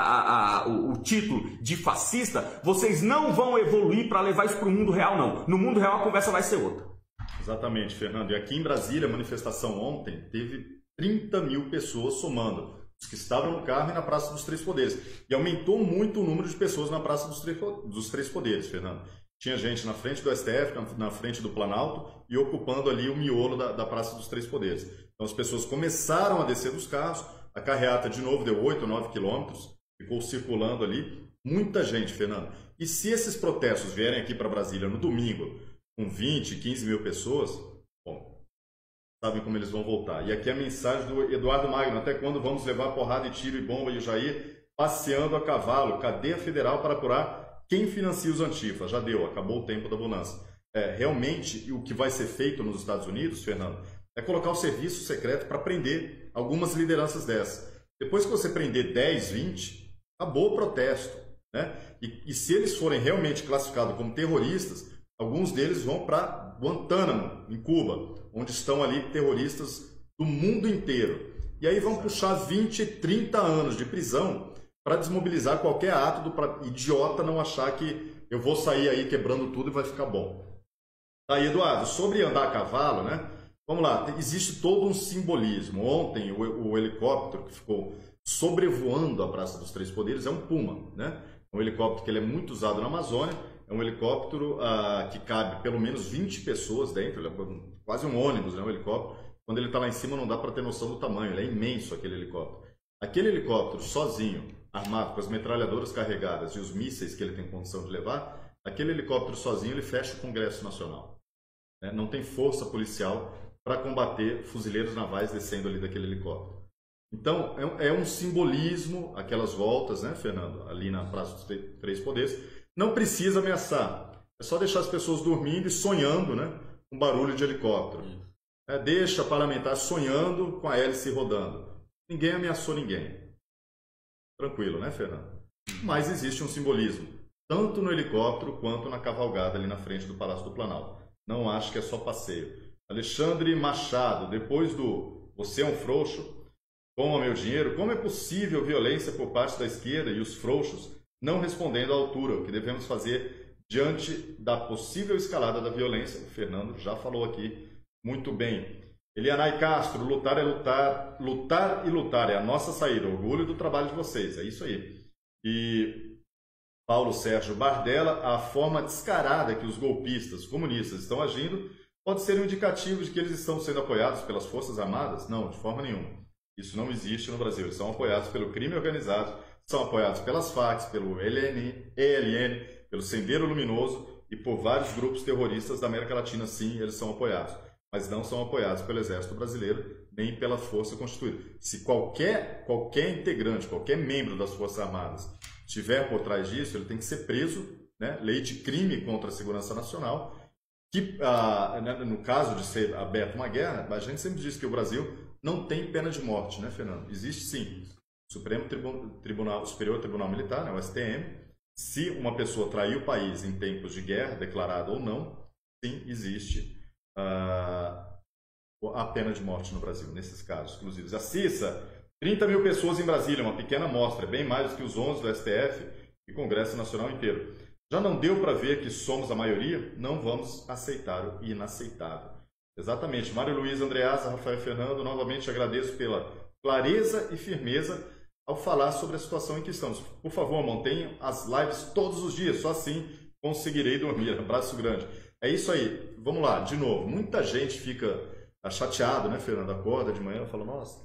o título de fascista, vocês não vão evoluir para levar isso para o mundo real, não. No mundo real a conversa vai ser outra. Exatamente, Fernando. E aqui em Brasília, a manifestação ontem teve 30 mil pessoas somando, os que estavam no Carmo e na Praça dos Três Poderes. E aumentou muito o número de pessoas na Praça dos Três Poderes, Fernando. Tinha gente na frente do STF, na frente do Planalto e ocupando ali o miolo da Praça dos Três Poderes. Então as pessoas começaram a descer dos carros, a carreata de novo deu 8 ou 9 quilômetros, ficou circulando ali. Muita gente, Fernando. E se esses protestos vierem aqui para Brasília no domingo, com 20, 15 mil pessoas, bom, sabem como eles vão voltar. E aqui a mensagem do Eduardo Magno: até quando vamos levar porrada e tiro e bomba? E o Jair passeando a cavalo, cadeia federal para apurar quem financia os antifas. Já deu, acabou o tempo da bonança. Realmente, o que vai ser feito nos Estados Unidos, Fernando, é colocar o serviço secreto para prender algumas lideranças dessas. Depois que você prender 10, 20, acabou o protesto. né? E se eles forem realmente classificados como terroristas, alguns deles vão para Guantánamo, em Cuba, onde estão ali terroristas do mundo inteiro. E aí vão puxar 20, 30 anos de prisão para desmobilizar qualquer ato para idiota não achar que eu vou sair aí quebrando tudo e vai ficar bom. Aí, Eduardo, sobre andar a cavalo, né? Vamos lá, existe todo um simbolismo. Ontem, o helicóptero que ficou sobrevoando a Praça dos Três Poderes é um Puma, né? É um helicóptero que ele é muito usado na Amazônia, é um helicóptero que cabe pelo menos 20 pessoas dentro, ele é quase um ônibus, né? Um helicóptero. Quando ele está lá em cima não dá para ter noção do tamanho, ele é imenso aquele helicóptero. Aquele helicóptero sozinho, armado com as metralhadoras carregadas e os mísseis que ele tem condição de levar, aquele helicóptero sozinho ele fecha o Congresso Nacional. Né? Não tem força policial para combater fuzileiros navais descendo ali daquele helicóptero. Então, é um simbolismo, aquelas voltas, né, Fernando, ali na Praça dos Três Poderes. Não precisa ameaçar, é só deixar as pessoas dormindo e sonhando, né, com barulho de helicóptero. Deixa parlamentar sonhando com a hélice rodando. Ninguém ameaçou ninguém. Tranquilo, né, Fernando? Mas existe um simbolismo, tanto no helicóptero quanto na cavalgada ali na frente do Palácio do Planalto. Não acho que é só passeio. Alexandre Machado, depois do "você é um frouxo, toma meu dinheiro", como é possível violência por parte da esquerda e os frouxos não respondendo à altura? O que devemos fazer diante da possível escalada da violência? O Fernando já falou aqui muito bem. Elianai Castro, lutar é lutar, lutar e lutar é a nossa saída, orgulho do trabalho de vocês, é isso aí. E Paulo Sérgio Bardella, a forma descarada que os golpistas comunistas estão agindo pode ser um indicativo de que eles estão sendo apoiados pelas Forças Armadas? Não, de forma nenhuma. Isso não existe no Brasil. Eles são apoiados pelo crime organizado, são apoiados pelas FARC, pelo ELN, pelo Sendero Luminoso e por vários grupos terroristas da América Latina. Sim, eles são apoiados, mas não são apoiados pelo Exército Brasileiro nem pela Força Constituída. Se qualquer integrante, qualquer membro das Forças Armadas estiver por trás disso, ele tem que ser preso, né? Lei de crime contra a segurança nacional, que no caso de ser aberta uma guerra, a gente sempre diz que o Brasil não tem pena de morte, né, Fernando? Existe sim. O Superior Tribunal Militar, né, o STM, se uma pessoa trair o país em tempos de guerra, declarado ou não, sim, existe a pena de morte no Brasil, nesses casos exclusivos. A CISA, 30 mil pessoas em Brasília, uma pequena amostra, bem mais do que os 11 do STF e Congresso Nacional inteiro. Já não deu para ver que somos a maioria? Não vamos aceitar o inaceitável. Exatamente. Mário Luiz Andreasa, Rafael Fernando, novamente agradeço pela clareza e firmeza ao falar sobre a situação em que estamos. Por favor, mantenham as lives todos os dias, só assim conseguirei dormir. Abraço grande. É isso aí. Vamos lá, de novo. Muita gente fica chateado, né, Fernando? Acorda de manhã e fala, nossa,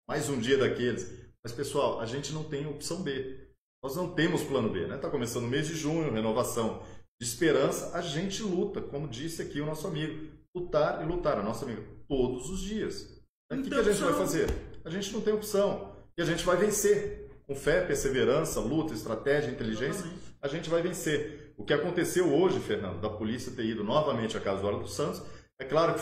mais um dia daqueles. Mas, pessoal, a gente não tem opção B. Nós não temos plano B, né? Está começando o mês de junho, renovação de esperança. A gente luta, como disse aqui o nosso amigo. Lutar e lutar, a nossa amiga, todos os dias. O que a gente vai fazer? A gente não tem opção. E a gente vai vencer. Com fé, perseverança, luta, estratégia, inteligência, a gente vai vencer. O que aconteceu hoje, Fernando, da polícia ter ido novamente à casa do Alan dos Santos, é claro que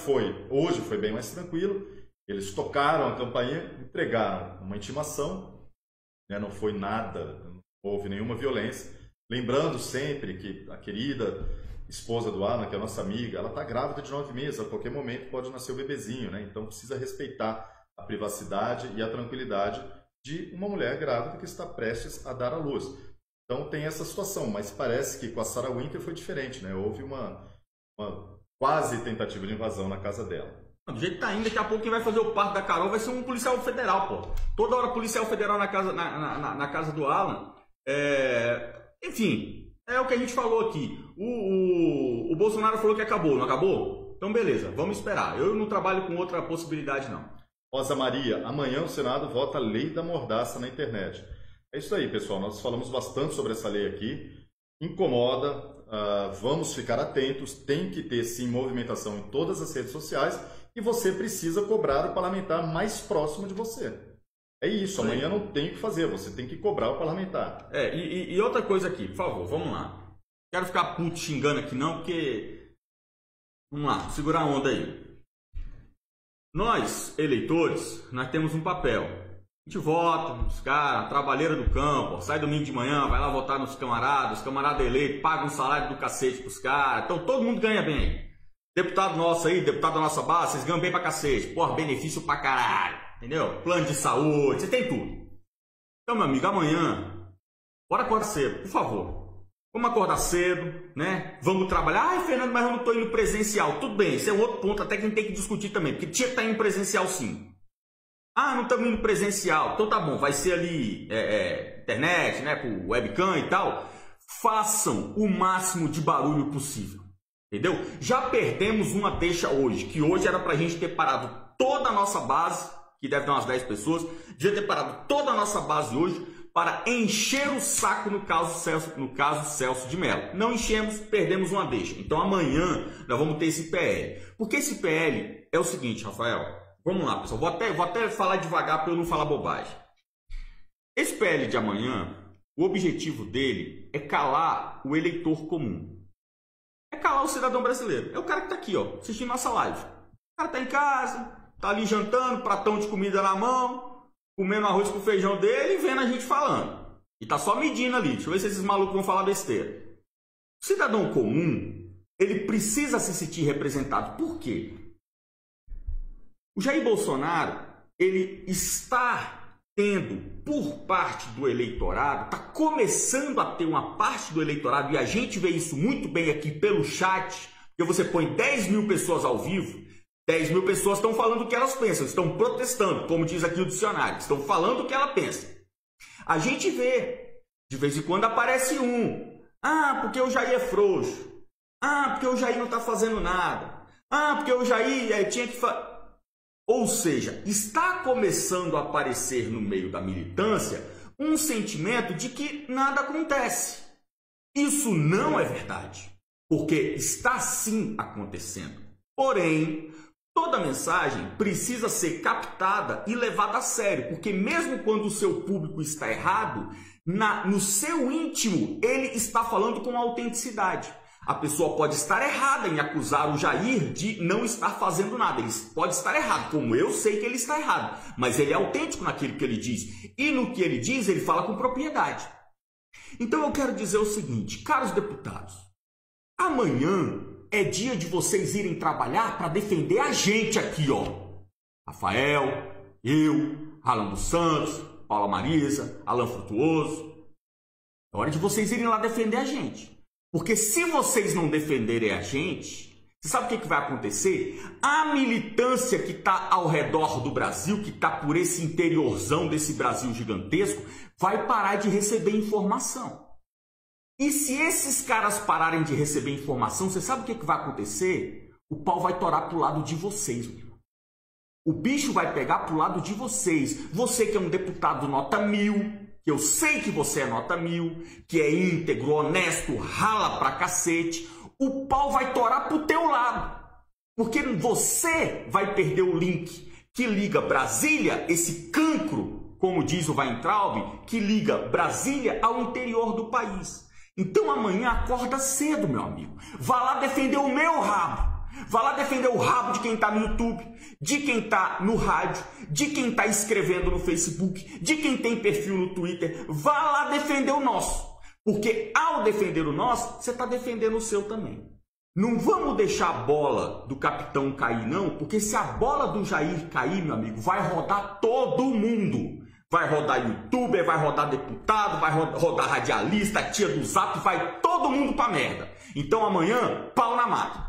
hoje foi bem mais tranquilo. Eles tocaram a campainha, entregaram uma intimação, né? Não foi nada, não houve nenhuma violência. Lembrando sempre que a querida esposa do Alan, que é a nossa amiga, ela está grávida de 9 meses, a qualquer momento pode nascer o bebezinho, né? Então precisa respeitar a privacidade e a tranquilidade de uma mulher grávida que está prestes a dar à luz. Então tem essa situação, mas parece que com a Sarah Winter foi diferente, né? Houve uma quase tentativa de invasão na casa dela. Do jeito que tá indo, daqui a pouco quem vai fazer o parto da Carol vai ser um policial federal, pô. Toda hora policial federal na casa do Alan. Enfim, é o que a gente falou aqui. O Bolsonaro falou que acabou, não acabou? Então beleza, vamos esperar. Eu não trabalho com outra possibilidade, não. Rosa Maria, amanhã o Senado vota a lei da mordaça na internet. É isso aí, pessoal. Nós falamos bastante sobre essa lei aqui. Incomoda, vamos ficar atentos. Tem que ter, sim, movimentação em todas as redes sociais. E você precisa cobrar o parlamentar mais próximo de você. É isso, amanhã não tem o que fazer. Você tem que cobrar o parlamentar. E outra coisa aqui, por favor, vamos lá. Quero ficar puto xingando aqui não, porque... Vamos lá, segurar a onda aí. Nós, eleitores, nós temos um papel. A gente vota nos caras, trabalheira do campo, ó, sai domingo de manhã, vai lá votar nos camaradas, os camaradas eleitos, paga um salário do cacete pros caras, então todo mundo ganha bem. Deputado nosso aí, deputado da nossa base, vocês ganham bem pra cacete, porra, benefício pra caralho, entendeu? Plano de saúde, você tem tudo. Então, meu amigo, amanhã, bora acordar cedo, por favor. Vamos acordar cedo, né? Vamos trabalhar. Ai, Fernando, mas eu não tô indo presencial. Tudo bem, esse é um outro ponto até que a gente tem que discutir também, porque tinha que estar indo presencial sim. Ah, não estamos indo presencial. Então tá bom, vai ser ali internet, né, por webcam e tal. Façam o máximo de barulho possível, entendeu? Já perdemos uma deixa hoje, que hoje era pra gente ter parado toda a nossa base, que deve dar umas 10 pessoas, devia ter parado toda a nossa base hoje para encher o saco no caso Celso de Mello. Não enchemos, perdemos uma deixa. Então amanhã nós vamos ter esse PL. Porque esse PL é o seguinte, Rafael. Vamos lá, pessoal. Vou até falar devagar para eu não falar bobagem. Esse PL de amanhã, o objetivo dele é calar o eleitor comum. É calar o cidadão brasileiro. É o cara que está aqui, ó, assistindo nossa live. O cara está em casa, está ali jantando, pratão de comida na mão, comendo arroz com feijão dele e vendo a gente falando. E tá só medindo ali. Deixa eu ver se esses malucos vão falar besteira. O cidadão comum, ele precisa se sentir representado. Por quê? O Jair Bolsonaro, ele está tendo, por parte do eleitorado, está começando a ter uma parte do eleitorado, e a gente vê isso muito bem aqui pelo chat, porque você põe 10 mil pessoas ao vivo, 10 mil pessoas estão falando o que elas pensam, estão protestando, como diz aqui o dicionário, estão falando o que ela pensa. A gente vê, de vez em quando aparece um, ah, porque o Jair é frouxo, ah, porque o Jair não está fazendo nada, ah, porque o Jair tinha que fazer... Ou seja, está começando a aparecer no meio da militância um sentimento de que nada acontece. Isso não é verdade, porque está sim acontecendo. Porém, toda mensagem precisa ser captada e levada a sério, porque mesmo quando o seu público está errado, no seu íntimo ele está falando com autenticidade. A pessoa pode estar errada em acusar o Jair de não estar fazendo nada. Ele pode estar errado, como eu sei que ele está errado. Mas ele é autêntico naquilo que ele diz. E no que ele diz, ele fala com propriedade. Então eu quero dizer o seguinte, caros deputados. Amanhã é dia de vocês irem trabalhar para defender a gente aqui, ó. Rafael, eu, Alan dos Santos, Paula Marisa, Alan Frutuoso. É hora de vocês irem lá defender a gente. Porque se vocês não defenderem a gente, você sabe o que vai acontecer? A militância que está ao redor do Brasil, que está por esse interiorzão desse Brasil gigantesco, vai parar de receber informação. E se esses caras pararem de receber informação, você sabe o que vai acontecer? O pau vai torar para o lado de vocês, meu irmão. O bicho vai pegar para o lado de vocês. Você que é um deputado nota 1000... que eu sei que você é nota 1000, que é íntegro, honesto, rala pra cacete, o pau vai torar pro teu lado. Porque você vai perder o link que liga Brasília, esse cancro, como diz o Weintraub, que liga Brasília ao interior do país. Então amanhã acorda cedo, meu amigo. Vá lá defender o meu rabo. Vá lá defender o rabo de quem está no YouTube, de quem está no rádio, de quem está escrevendo no Facebook, de quem tem perfil no Twitter. Vá lá defender o nosso. Porque ao defender o nosso, você está defendendo o seu também. Não vamos deixar a bola do capitão cair, não, porque se a bola do Jair cair, meu amigo, vai rodar todo mundo. Vai rodar youtuber, vai rodar deputado, vai rodar radialista, tia do Zap, vai todo mundo pra merda. Então amanhã, pau na máquina.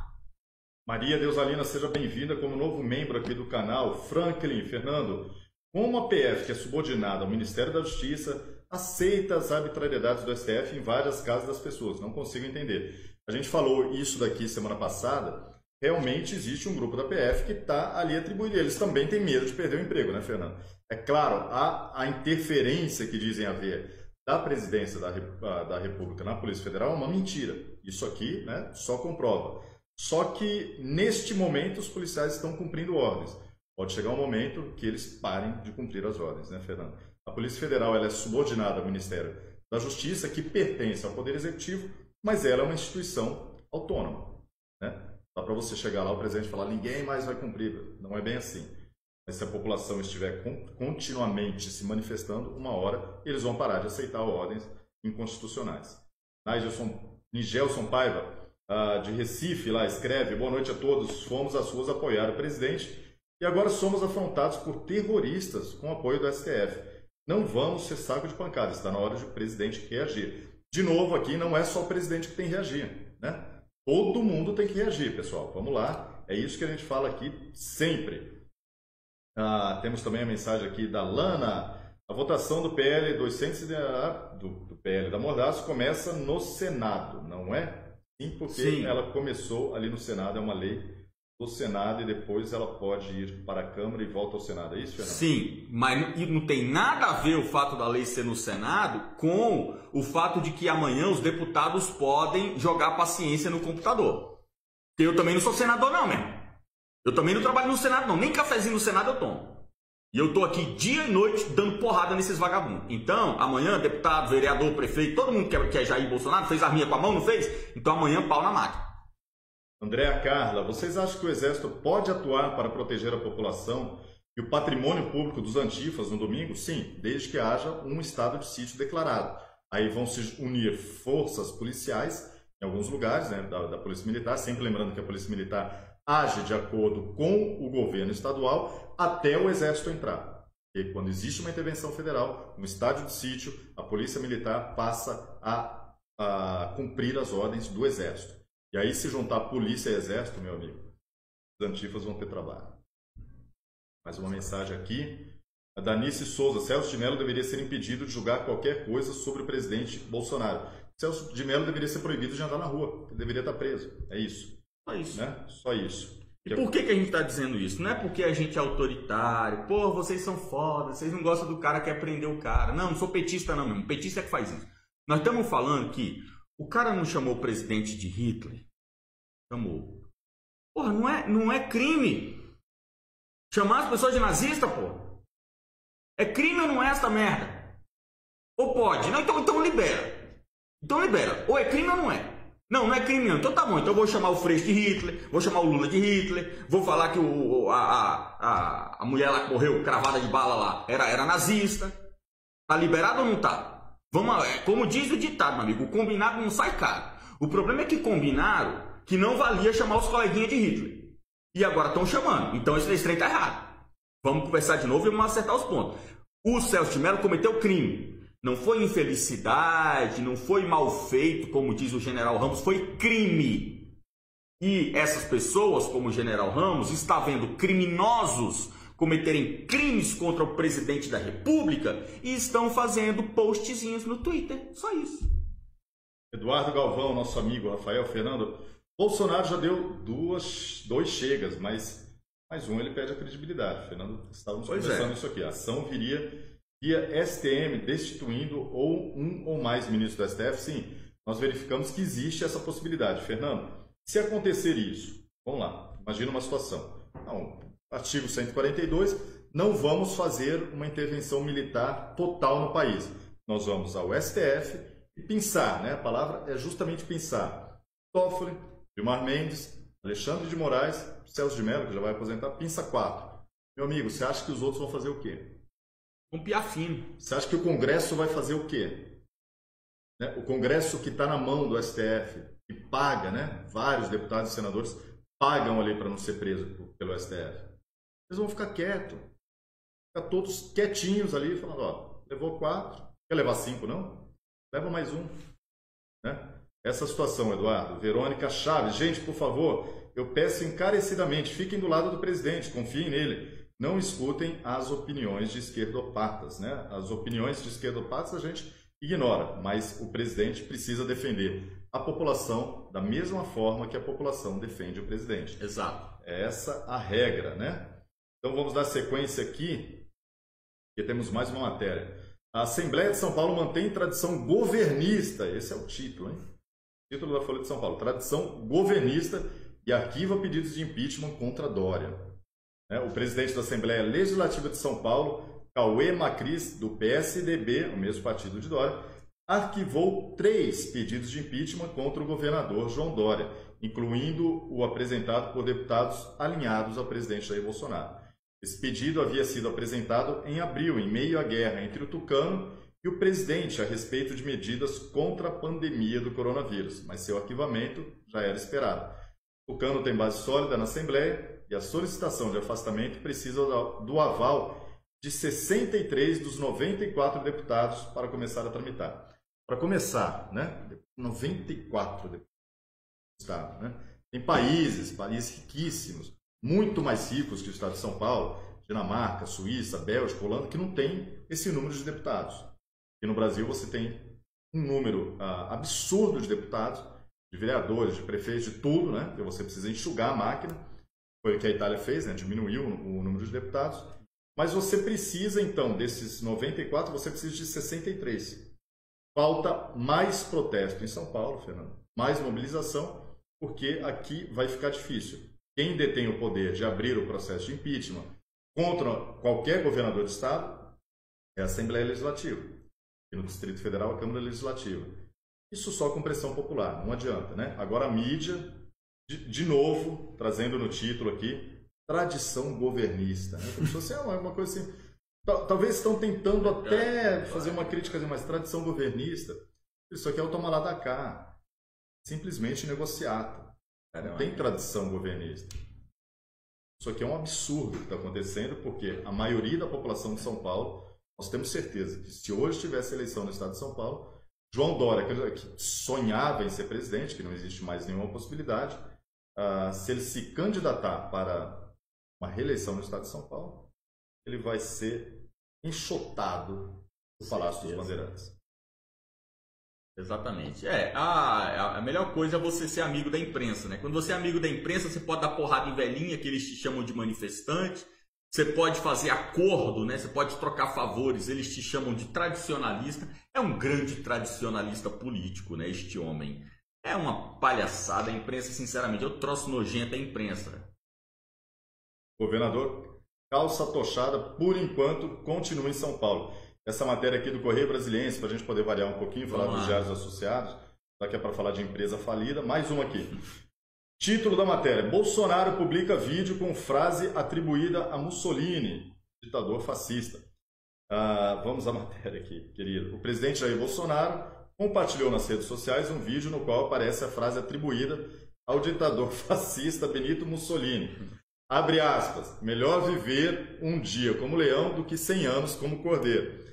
Maria Deusalina, seja bem-vinda como novo membro aqui do canal. Franklin, Fernando, como a PF, que é subordinada ao Ministério da Justiça, aceita as arbitrariedades do STF em várias casas das pessoas? Não consigo entender. A gente falou isso daqui semana passada. Realmente existe um grupo da PF que está ali atribuído. Eles também têm medo de perder o emprego, né, Fernando? É claro, a interferência que dizem haver da presidência da República na Polícia Federal é uma mentira. Isso aqui, né, só comprova. Só que, neste momento, os policiais estão cumprindo ordens. Pode chegar um momento que eles parem de cumprir as ordens, né, Fernando? A Polícia Federal ela é subordinada ao Ministério da Justiça, que pertence ao Poder Executivo, mas ela é uma instituição autônoma, né? Dá para você chegar lá, o presidente falar, ninguém mais vai cumprir. Não é bem assim. Mas se a população estiver continuamente se manifestando, uma hora eles vão parar de aceitar ordens inconstitucionais. Nigelson Paiva, de Recife, lá escreve: boa noite a todos, fomos às ruas apoiar o presidente e agora somos afrontados por terroristas com apoio do STF. Não vamos ser saco de pancada, está na hora de o presidente reagir. De novo, aqui não é só o presidente que tem que reagir, né? Todo mundo tem que reagir, pessoal. Vamos lá, é isso que a gente fala aqui sempre. Temos também a mensagem aqui da Lana. A votação do PL 200 do PL da Mordaço começa no Senado, não é? Sim, porque ela começou ali no Senado, é uma lei do Senado e depois ela pode ir para a Câmara e volta ao Senado, é isso, Fernando? Sim, mas não tem nada a ver o fato da lei ser no Senado com o fato de que amanhã os deputados podem jogar paciência no computador. Eu também não sou senador não, mesmo. Eu também não trabalho no Senado não, nem cafezinho no Senado eu tomo. E eu tô aqui dia e noite dando porrada nesses vagabundos. Então, amanhã, deputado, vereador, prefeito, todo mundo que é Jair Bolsonaro, fez arminha com a mão, não fez? Então amanhã, pau na máquina. Andréa Carla, vocês acham que o Exército pode atuar para proteger a população e o patrimônio público dos antifas no domingo? Sim, desde que haja um estado de sítio declarado. Aí vão se unir forças policiais em alguns lugares, né, da Polícia Militar, sempre lembrando que a Polícia Militar age de acordo com o governo estadual até o Exército entrar. E quando existe uma intervenção federal, um estádio de sítio, a Polícia Militar passa a cumprir as ordens do Exército. E aí, se juntar polícia e exército, meu amigo, os antifas vão ter trabalho. Mais uma mensagem aqui. A Danice Souza: Celso de Mello deveria ser impedido de julgar qualquer coisa sobre o presidente Bolsonaro. Celso de Mello deveria ser proibido de andar na rua. Ele deveria estar preso. É isso. Só isso. Né? Só isso. E por que a gente está dizendo isso? Não é porque a gente é autoritário. Pô, vocês são foda, vocês não gostam do cara que quer prender o cara. Não sou petista não, mesmo. Petista é que faz isso. Nós estamos falando que o cara não chamou o presidente de Hitler? Chamou. Porra, não é crime chamar as pessoas de nazista, pô. É crime ou não é essa merda? Ou pode? Não, então libera. Então libera. Ou é crime ou não é? Não é crime não. Então tá bom. Então eu vou chamar o Freixo de Hitler, vou chamar o Lula de Hitler, vou falar que a mulher lá que morreu cravada de bala lá era nazista. Tá liberado ou não tá? Vamos, como diz o ditado, meu amigo, o combinado não sai caro. O problema é que combinaram que não valia chamar os coleguinhas de Hitler. E agora estão chamando. Então esse trem tá errado. Vamos conversar de novo e vamos acertar os pontos. O Celso de Mello cometeu crime. Não foi infelicidade, não foi mal feito, como diz o general Ramos, foi crime. E essas pessoas, como o general Ramos, está vendo criminosos cometerem crimes contra o presidente da República e estão fazendo postzinhos no Twitter. Só isso. Eduardo Galvão, nosso amigo Rafael Fernando. Bolsonaro já deu dois chegas, mas mais um ele perde a credibilidade. Fernando, estávamos conversando isso aqui. A ação viria via STM, destituindo um ou mais ministros do STF. Sim, nós verificamos que existe essa possibilidade. Fernando, se acontecer isso, vamos lá, imagina uma situação. Não, artigo 142, não vamos fazer uma intervenção militar total no país. Nós vamos ao STF e pensar, né? A palavra é justamente pensar. Toffoli, Gilmar Mendes, Alexandre de Moraes, Celso de Mello, que já vai aposentar, pinça 4. Meu amigo, você acha que os outros vão fazer o quê? Um piafino. Você acha que o Congresso vai fazer o quê? Né? O Congresso que está na mão do STF, que paga, né? Vários deputados e senadores pagam ali para não ser preso pelo STF. Eles vão ficar quietos. Ficar todos quietinhos ali, falando, ó, levou 4, quer levar 5 não? Leva mais um. Né? Essa situação, Eduardo. Verônica Chaves, gente, por favor, eu peço encarecidamente, fiquem do lado do presidente, confiem nele. Não escutem as opiniões de esquerdopatas, né? As opiniões de esquerdopatas a gente ignora, mas o presidente precisa defender a população da mesma forma que a população defende o presidente. Exato. É essa a regra, né? Então vamos dar sequência aqui, porque temos mais uma matéria. A Assembleia de São Paulo mantém tradição governista, esse é o título, hein? Título da Folha de São Paulo, tradição governista e arquiva pedidos de impeachment contra Dória. O presidente da Assembleia Legislativa de São Paulo, Cauê Macris, do PSDB, o mesmo partido de Dória, arquivou 3 pedidos de impeachment contra o governador João Dória, incluindo o apresentado por deputados alinhados ao presidente Jair Bolsonaro. Esse pedido havia sido apresentado em abril, em meio à guerra entre o Tucano e o presidente a respeito de medidas contra a pandemia do coronavírus, mas seu arquivamento já era esperado. O Tucano tem base sólida na Assembleia e a solicitação de afastamento precisa do aval de 63 dos 94 deputados para começar a tramitar. Para começar, né? 94 deputados, né? Tem países riquíssimos, muito mais ricos que o estado de São Paulo, Dinamarca, Suíça, Bélgica, Holanda, que não tem esse número de deputados. E no Brasil você tem um número absurdo de deputados, de vereadores, de prefeitos, de tudo, né? Porque você precisa enxugar a máquina. Foi o que a Itália fez, né? Diminuiu o número de deputados. Mas você precisa, então, desses 94, você precisa de 63. Falta mais protesto em São Paulo, Fernando. Mais mobilização, porque aqui vai ficar difícil. Quem detém o poder de abrir o processo de impeachment contra qualquer governador de estado é a Assembleia Legislativa. E no Distrito Federal, a Câmara Legislativa. Isso só com pressão popular, não adianta, né? Agora a mídia, de novo, trazendo no título aqui, tradição governista. Né? Como se fosse uma coisa assim. Talvez estão tentando até fazer uma crítica, mas tradição governista, isso aqui é o toma lá da cá. Simplesmente negociata. Não tem tradição governista. Isso aqui é um absurdo que está acontecendo, porque a maioria da população de São Paulo, nós temos certeza que se hoje tivesse eleição no estado de São Paulo, João Dória, que sonhava em ser presidente, que não existe mais nenhuma possibilidade, se ele se candidatar para uma reeleição no estado de São Paulo, ele vai ser enxotado do Palácio dos Bandeirantes. Exatamente. A melhor coisa é você ser amigo da imprensa, né? Quando você é amigo da imprensa, você pode dar porrada em velhinha, que eles te chamam de manifestante. Você pode fazer acordo, né? Você pode trocar favores, eles te chamam de tradicionalista. É um grande tradicionalista político, né? Este homem. É uma palhaçada. A imprensa, sinceramente, eu troço nojento a imprensa. Governador, calça tochada, por enquanto, continua em São Paulo. Essa matéria aqui do Correio Brasiliense, para a gente poder variar um pouquinho, falar dos diários associados, já que é para falar de empresa falida, mais uma aqui. Título da matéria: Bolsonaro publica vídeo com frase atribuída a Mussolini, ditador fascista. Vamos à matéria aqui, querido. O presidente Jair Bolsonaro compartilhou nas redes sociais um vídeo no qual aparece a frase atribuída ao ditador fascista Benito Mussolini. Abre aspas: melhor viver um dia como leão do que 100 anos como cordeiro.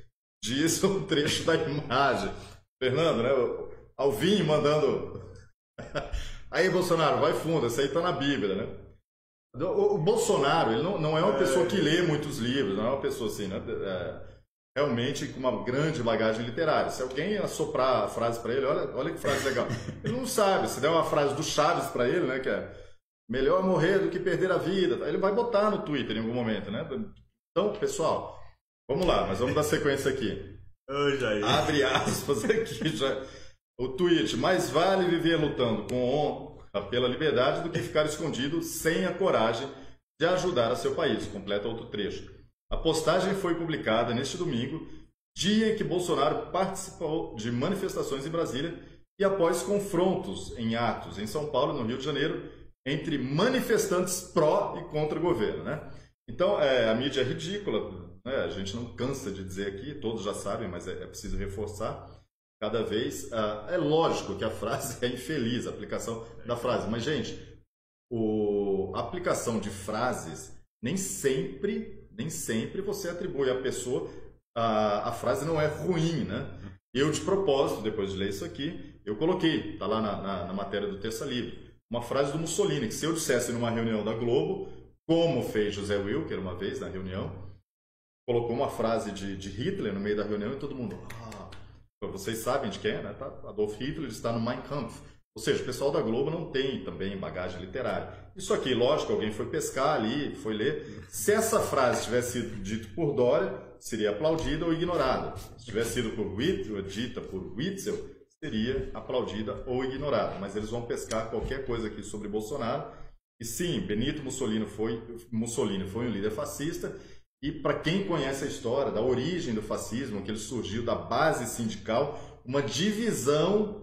Diz um trecho da imagem. Fernando, né? Alvin mandando... Aí, Bolsonaro, vai fundo, isso aí tá na Bíblia, né? O Bolsonaro, ele não é uma pessoa que lê muitos livros, não é uma pessoa assim, né? Realmente com uma grande bagagem literária. Se alguém assoprar a frase para ele, olha que frase legal. Ele não sabe. Se der uma frase do Chaves para ele, né? Que é melhor morrer do que perder a vida. Ele vai botar no Twitter em algum momento, né? Então, pessoal, vamos lá, mas vamos dar sequência aqui. Abre aspas aqui já. O tweet: mais vale viver lutando com honra pela liberdade do que ficar escondido sem a coragem de ajudar a seu país. Completa outro trecho. A postagem foi publicada neste domingo, dia em que Bolsonaro participou de manifestações em Brasília e após confrontos em atos em São Paulo e no Rio de Janeiro entre manifestantes pró e contra o governo, né? Então, a mídia é ridícula, né? A gente não cansa de dizer aqui, todos já sabem, mas é preciso reforçar cada vez. É lógico que a frase é infeliz, a aplicação da frase, mas, gente, a aplicação de frases, nem sempre você atribui à pessoa, a frase não é ruim, né? Eu, de propósito, depois de ler isso aqui, eu coloquei, está lá na matéria do Terça Livre, uma frase do Mussolini, que se eu dissesse numa reunião da Globo, como fez José Wilker uma vez na reunião, colocou uma frase de Hitler no meio da reunião e todo mundo... vocês sabem de quem é, né? Tá? Adolf Hitler está no Mein Kampf. Ou seja, o pessoal da Globo não tem também bagagem literária. Isso aqui, lógico, alguém foi pescar ali, foi ler. Se essa frase tivesse sido dita por Dória, seria aplaudida ou ignorada. Se tivesse sido dita por Witzel, seria aplaudida ou ignorada. Mas eles vão pescar qualquer coisa aqui sobre Bolsonaro. E sim, Benito Mussolini foi um líder fascista. E para quem conhece a história da origem do fascismo, que ele surgiu da base sindical, uma divisão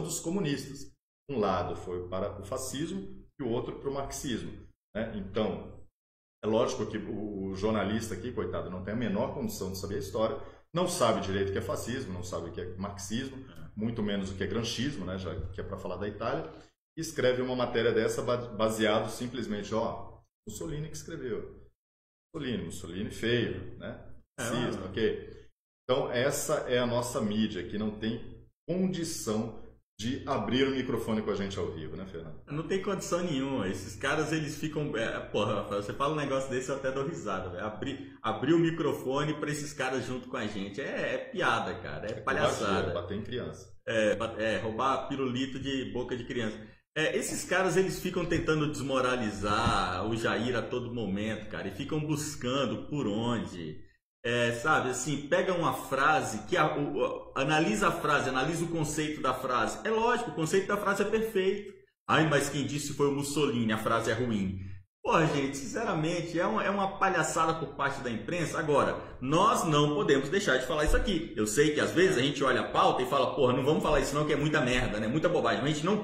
dos comunistas. Um lado foi para o fascismo e o outro para o marxismo, né? Então, É lógico que o jornalista aqui, coitado, não tem a menor condição de saber a história, não sabe direito o que é fascismo, não sabe o que é marxismo, muito menos o que é granchismo, né, já que é para falar da Itália, e escreve uma matéria dessa baseado simplesmente, Mussolini que escreveu. Mussolini feio, né? Fascista, ok. Então essa é a nossa mídia, que não tem condição de abrir o microfone com a gente ao vivo, né, Fernando? Não tem condição nenhuma. Esses caras, eles ficam... porra, você fala um negócio desse, eu até dou risada, velho. Abrir o microfone para esses caras junto com a gente. É piada, cara. É palhaçada. Bater em criança. Roubar pirulito de boca de criança. Esses caras, eles ficam tentando desmoralizar o Jair a todo momento, cara. E ficam buscando por onde... sabe, assim, pega uma frase, analisa a frase, analisa o conceito da frase. É lógico, o conceito da frase é perfeito. Ai, mas quem disse foi o Mussolini, a frase é ruim. Porra, gente, sinceramente, é uma palhaçada por parte da imprensa. Agora, nós não podemos deixar de falar isso aqui. Eu sei que às vezes a gente olha a pauta e fala, porra, não vamos falar isso não, que é muita merda, né? Muita bobagem. Mas a gente não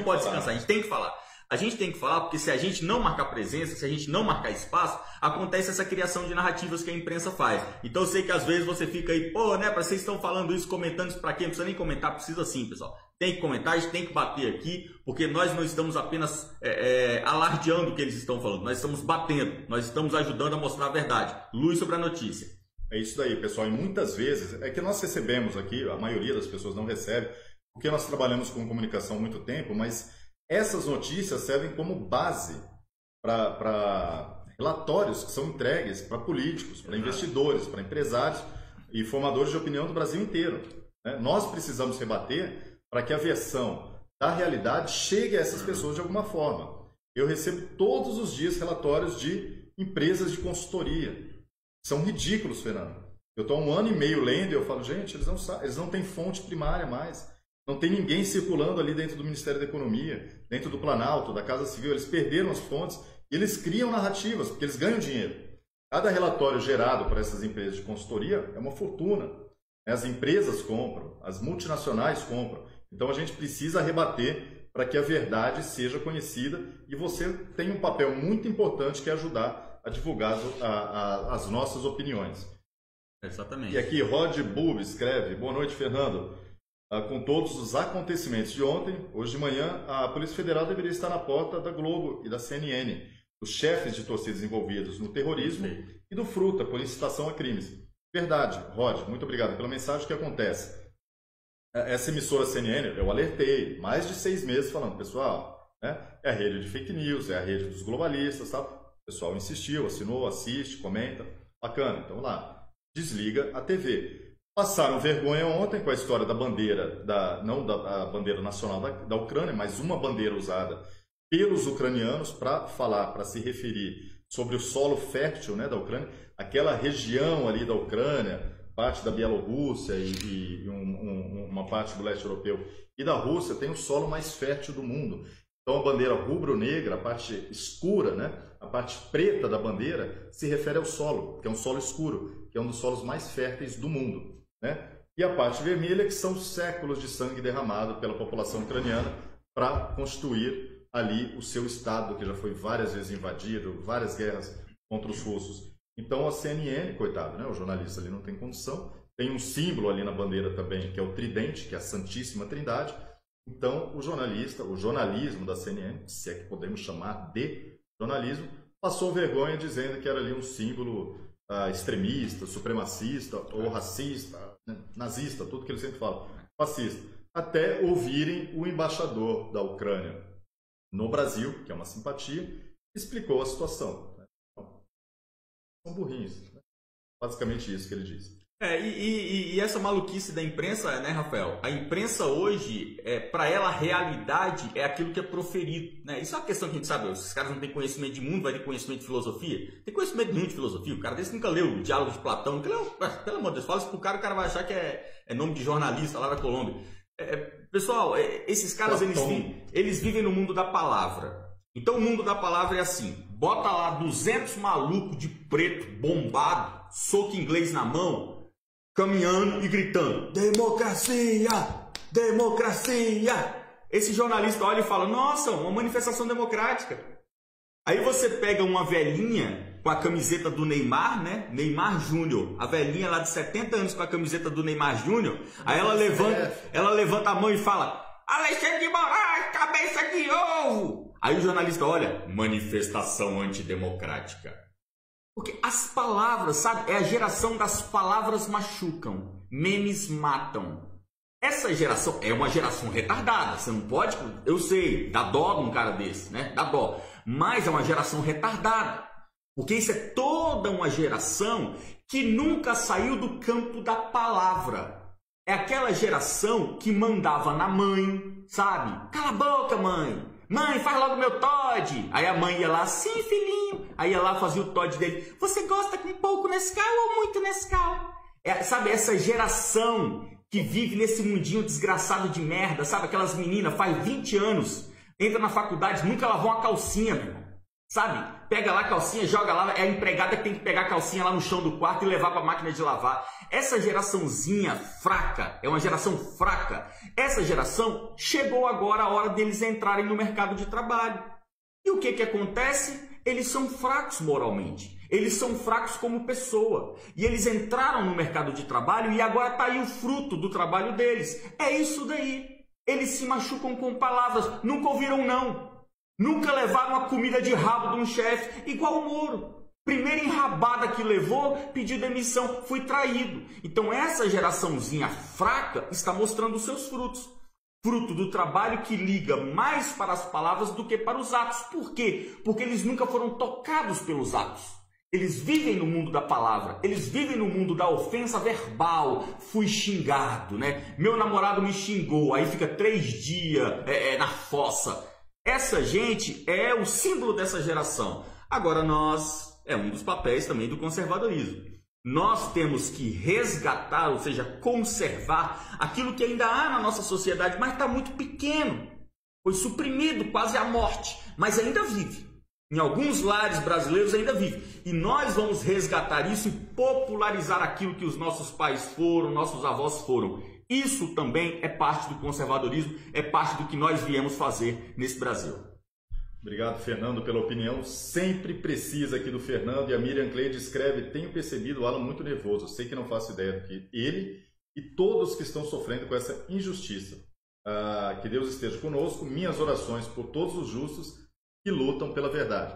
pode descansar, a gente tem que falar. A gente tem que falar porque se a gente não marcar presença, se a gente não marcar espaço, acontece essa criação de narrativas que a imprensa faz. Então eu sei que às vezes você fica aí, vocês estão falando isso, comentando isso pra quê? Não precisa nem comentar, precisa sim, pessoal. Tem que comentar, a gente tem que bater aqui, porque nós não estamos apenas alardeando o que eles estão falando, nós estamos batendo, nós estamos ajudando a mostrar a verdade. Luz sobre a notícia. É isso daí, pessoal. E muitas vezes, é que nós recebemos aqui, a maioria das pessoas não recebe, porque nós trabalhamos com comunicação há muito tempo, mas... essas notícias servem como base para relatórios que são entregues para políticos, para investidores, para empresários e formadores de opinião do Brasil inteiro. Né? Nós precisamos rebater para que a versão da realidade chegue a essas pessoas de alguma forma. Eu recebo todos os dias relatórios de empresas de consultoria. São ridículos, Fernando. Eu estou há 1 ano e meio lendo e eu falo, gente, eles não têm fonte primária mais. Não tem ninguém circulando ali dentro do Ministério da Economia, dentro do Planalto, da Casa Civil. Eles perderam as fontes e eles criam narrativas, porque eles ganham dinheiro. Cada relatório gerado por essas empresas de consultoria é uma fortuna. As empresas compram, as multinacionais compram. Então a gente precisa rebater para que a verdade seja conhecida e você tem um papel muito importante que é ajudar a divulgar as nossas opiniões. Exatamente. E aqui Rod Bub escreve, boa noite, Fernando. Com todos os acontecimentos de ontem, hoje de manhã, a Polícia Federal deveria estar na porta da Globo e da CNN, dos chefes de torcidas envolvidos no terrorismo e do Fruta, por incitação a crimes. Verdade, Rod, muito obrigado pela mensagem. O que acontece? Essa emissora CNN, eu alertei mais de 6 meses falando, pessoal, né, é a rede de fake news, é a rede dos globalistas, tá? O pessoal insistiu, assinou, assiste, comenta, bacana, então lá, desliga a TV. Passaram vergonha ontem com a história da bandeira, não da bandeira nacional da Ucrânia, mas uma bandeira usada pelos ucranianos para falar, para se referir sobre o solo fértil, né, da Ucrânia, aquela região ali da Ucrânia, parte da Bielorrússia e uma parte do leste europeu e da Rússia tem o solo mais fértil do mundo. Então a bandeira rubro-negra, a parte escura, né, a parte preta da bandeira, se refere ao solo, que é um solo escuro, que é um dos solos mais férteis do mundo. Né? E a parte vermelha, que são séculos de sangue derramado pela população ucraniana para constituir ali o seu estado, que já foi várias vezes invadido, várias guerras contra os russos. Então a CNN, coitado, né? O jornalista ali não tem condição, tem um símbolo ali na bandeira também, que é o tridente, que é a Santíssima Trindade. Então o jornalismo da CNN, se é que podemos chamar de jornalismo, passou vergonha dizendo que era ali um símbolo extremista, supremacista ou racista, né? Nazista, tudo que eles sempre falam, fascista, até ouvirem o embaixador da Ucrânia no Brasil, que é uma simpatia, explicou a situação. Né? Então, são burrinhos, né? Basicamente isso que ele disse. E essa maluquice da imprensa, né, Rafael? A imprensa hoje, para ela, a realidade é aquilo que é proferido. Né? Isso é uma questão que a gente sabe. Esses caras não têm conhecimento de mundo, vai ter conhecimento de filosofia. Tem conhecimento nenhum de filosofia. O cara desse nunca leu o Diálogo de Platão. Nunca leu, pelo amor de Deus, fala isso pro cara, o cara vai achar que é nome de jornalista lá da Colômbia. Pessoal, esses caras, eles vivem no mundo da palavra. Então o mundo da palavra é assim. Bota lá 200 malucos de preto, bombado, soco inglês na mão, caminhando e gritando, democracia, democracia. Esse jornalista olha e fala, nossa, uma manifestação democrática. Aí você pega uma velhinha com a camiseta do Neymar, né? Neymar Júnior. A velhinha lá de 70 anos com a camiseta do Neymar Júnior. Aí ela levanta a mão e fala: Alexandre de Moraes, cabeça de ovo! Aí o jornalista olha: manifestação antidemocrática. Porque as palavras, sabe? É a geração das palavras machucam, memes matam. Essa geração é uma geração retardada. Você não pode... Eu sei, dá dó de um cara desse, né? Dá dó. Mas é uma geração retardada. Porque isso é toda uma geração que nunca saiu do campo da palavra. É aquela geração que mandava na mãe, sabe? Cala a boca, mãe! Mãe, faz logo meu Toddy! Aí a mãe ia lá, sim, filhinho! Aí ia lá, fazia o Toddy dele. Você gosta com pouco Nescau ou muito Nescau? Sabe, essa geração que vive nesse mundinho desgraçado de merda, sabe? Aquelas meninas, faz 20 anos, entra na faculdade, nunca lavou uma calcinha, meu irmão. Sabe? Pega lá a calcinha, joga lá, é a empregada que tem que pegar a calcinha lá no chão do quarto e levar para a máquina de lavar. Essa geraçãozinha fraca, é uma geração fraca. Essa geração chegou agora a hora deles entrarem no mercado de trabalho. E o que acontece? Eles são fracos moralmente. Eles são fracos como pessoa. E eles entraram no mercado de trabalho e agora está aí o fruto do trabalho deles. É isso daí. Eles se machucam com palavras. Nunca ouviram não. Nunca levaram a comida de rabo de um chefe, igual o Moro. Primeira enrabada que levou, pediu demissão, foi traído. Então essa geraçãozinha fraca está mostrando os seus frutos. Fruto do trabalho que liga mais para as palavras do que para os atos. Por quê? Porque eles nunca foram tocados pelos atos. Eles vivem no mundo da palavra, eles vivem no mundo da ofensa verbal. Fui xingado, né? Meu namorado me xingou, aí fica 3 dias na fossa. Essa gente é o símbolo dessa geração. Agora nós, é um dos papéis também do conservadorismo. Nós temos que resgatar, ou seja, conservar aquilo que ainda há na nossa sociedade, mas está muito pequeno. Foi suprimido quase à morte, mas ainda vive. Em alguns lares brasileiros ainda vive. E nós vamos resgatar isso e popularizar aquilo que os nossos pais foram, nossos avós foram. Isso também é parte do conservadorismo, é parte do que nós viemos fazer nesse Brasil. Obrigado, Fernando, pela opinião. Sempre precisa aqui do Fernando. E a Miriam Cleide escreve: tenho percebido o Alan muito nervoso. Sei que não faço ideia do que ele e todos que estão sofrendo com essa injustiça. Que Deus esteja conosco. Minhas orações por todos os justos que lutam pela verdade.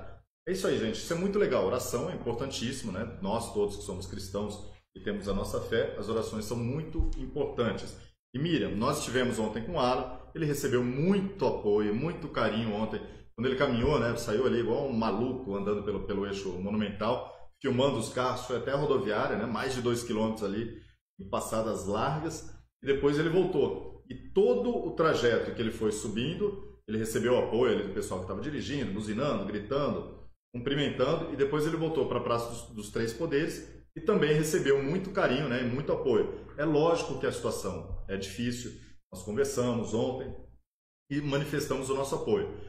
É isso aí, gente. Isso é muito legal. Oração é importantíssimo, né? Nós todos que somos cristãos e temos a nossa fé, as orações são muito importantes. E Miriam, nós estivemos ontem com o Alan, ele recebeu muito apoio, muito carinho ontem. Quando ele caminhou, né, saiu ali igual um maluco andando pelo eixo monumental, filmando os carros, foi até a rodoviária, né, mais de 2 quilômetros ali, em passadas largas, e depois ele voltou. E todo o trajeto que ele foi subindo, ele recebeu apoio ali do pessoal que estava dirigindo, buzinando, gritando, cumprimentando, e depois ele voltou para a Praça dos Três Poderes, e também recebeu muito carinho, né, e muito apoio. É lógico que a situação é difícil, nós conversamos ontem e manifestamos o nosso apoio.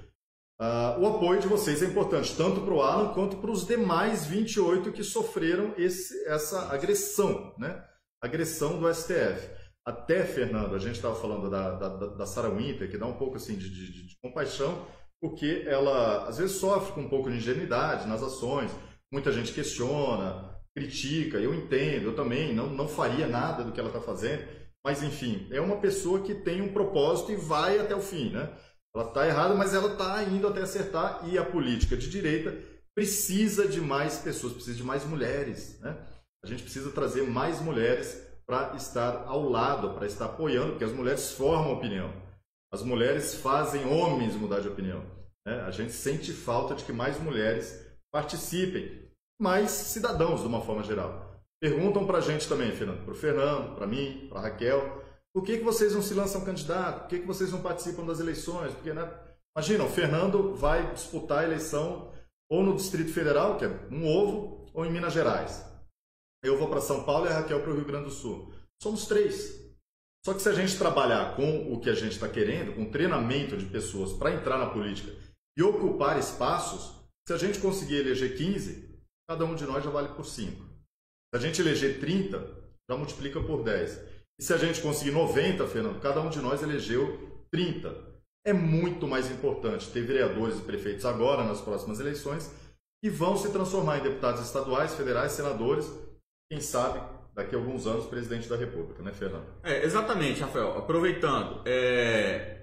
O apoio de vocês é importante, tanto para o Alan quanto para os demais 28 que sofreram essa agressão, né? Agressão do STF. Até, Fernando, a gente estava falando da Sarah Winter, que dá um pouco assim, de compaixão, porque ela às vezes sofre com um pouco de ingenuidade nas ações, muita gente questiona, critica, eu entendo, eu também não faria nada do que ela está fazendo, mas enfim, é uma pessoa que tem um propósito e vai até o fim, né? Ela está errada, mas ela está indo até acertar, e a política de direita precisa de mais pessoas, precisa de mais mulheres, né? A gente precisa trazer mais mulheres para estar ao lado, para estar apoiando, porque as mulheres formam opinião, as mulheres fazem homens mudar de opinião, né? A gente sente falta de que mais mulheres participem, mais cidadãos de uma forma geral. Perguntam para a gente também, Fernando, para o Fernando, para mim, para a Raquel, por que vocês não se lançam candidato? Por que vocês não participam das eleições? Porque, né? Imagina, o Fernando vai disputar a eleição ou no Distrito Federal, que é um ovo, ou em Minas Gerais. Eu vou para São Paulo e a Raquel para o Rio Grande do Sul. Somos 3. Só que se a gente trabalhar com o que a gente está querendo, com treinamento de pessoas para entrar na política e ocupar espaços, se a gente conseguir eleger 15, cada um de nós já vale por 5. Se a gente eleger 30, já multiplica por 10. E se a gente conseguir 90, Fernando, cada um de nós elegeu 30. É muito mais importante ter vereadores e prefeitos agora, nas próximas eleições, e vão se transformar em deputados estaduais, federais, senadores, quem sabe daqui a alguns anos presidente da República, né, Fernando? Exatamente, Rafael. Aproveitando,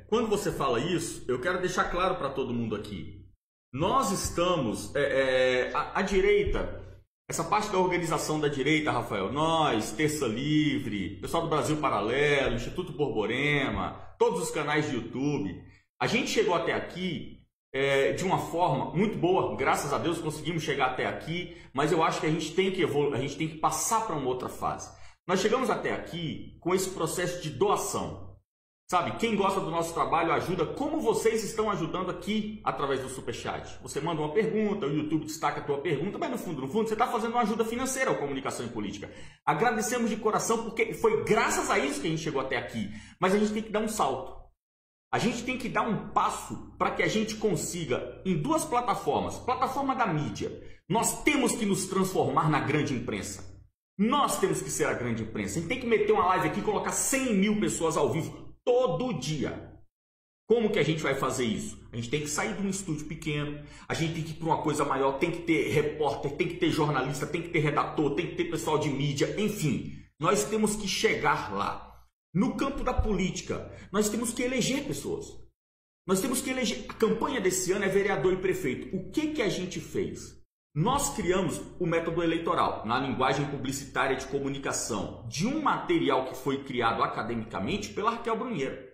quando você fala isso, eu quero deixar claro para todo mundo aqui. Nós estamos, a direita, essa parte da organização da direita, Rafael, nós, Terça Livre, pessoal do Brasil Paralelo, Instituto Borborema, todos os canais de YouTube, a gente chegou até aqui de uma forma muito boa, graças a Deus conseguimos chegar até aqui, mas eu acho que a gente tem que evoluir, a gente tem que passar para uma outra fase. Nós chegamos até aqui com esse processo de doação. Sabe, quem gosta do nosso trabalho ajuda, como vocês estão ajudando aqui através do Superchat. Você manda uma pergunta, o YouTube destaca a tua pergunta, mas no fundo, você está fazendo uma ajuda financeira ao Comunicação em Política. Agradecemos de coração porque foi graças a isso que a gente chegou até aqui. Mas a gente tem que dar um salto. A gente tem que dar um passo para que a gente consiga, em duas plataformas, plataforma da mídia, nós temos que nos transformar na grande imprensa. Nós temos que ser a grande imprensa. A gente tem que meter uma live aqui e colocar 100 mil pessoas ao vivo. Todo dia. Como que a gente vai fazer isso? A gente tem que sair de um estúdio pequeno, a gente tem que ir para uma coisa maior, tem que ter repórter, tem que ter jornalista, tem que ter redator, tem que ter pessoal de mídia, enfim. Nós temos que chegar lá. No campo da política, nós temos que eleger pessoas. Nós temos que eleger. A campanha desse ano é vereador e prefeito. O que a gente fez? Nós criamos o método eleitoral, na linguagem publicitária de comunicação, de um material que foi criado academicamente pela Raquel Brunheira.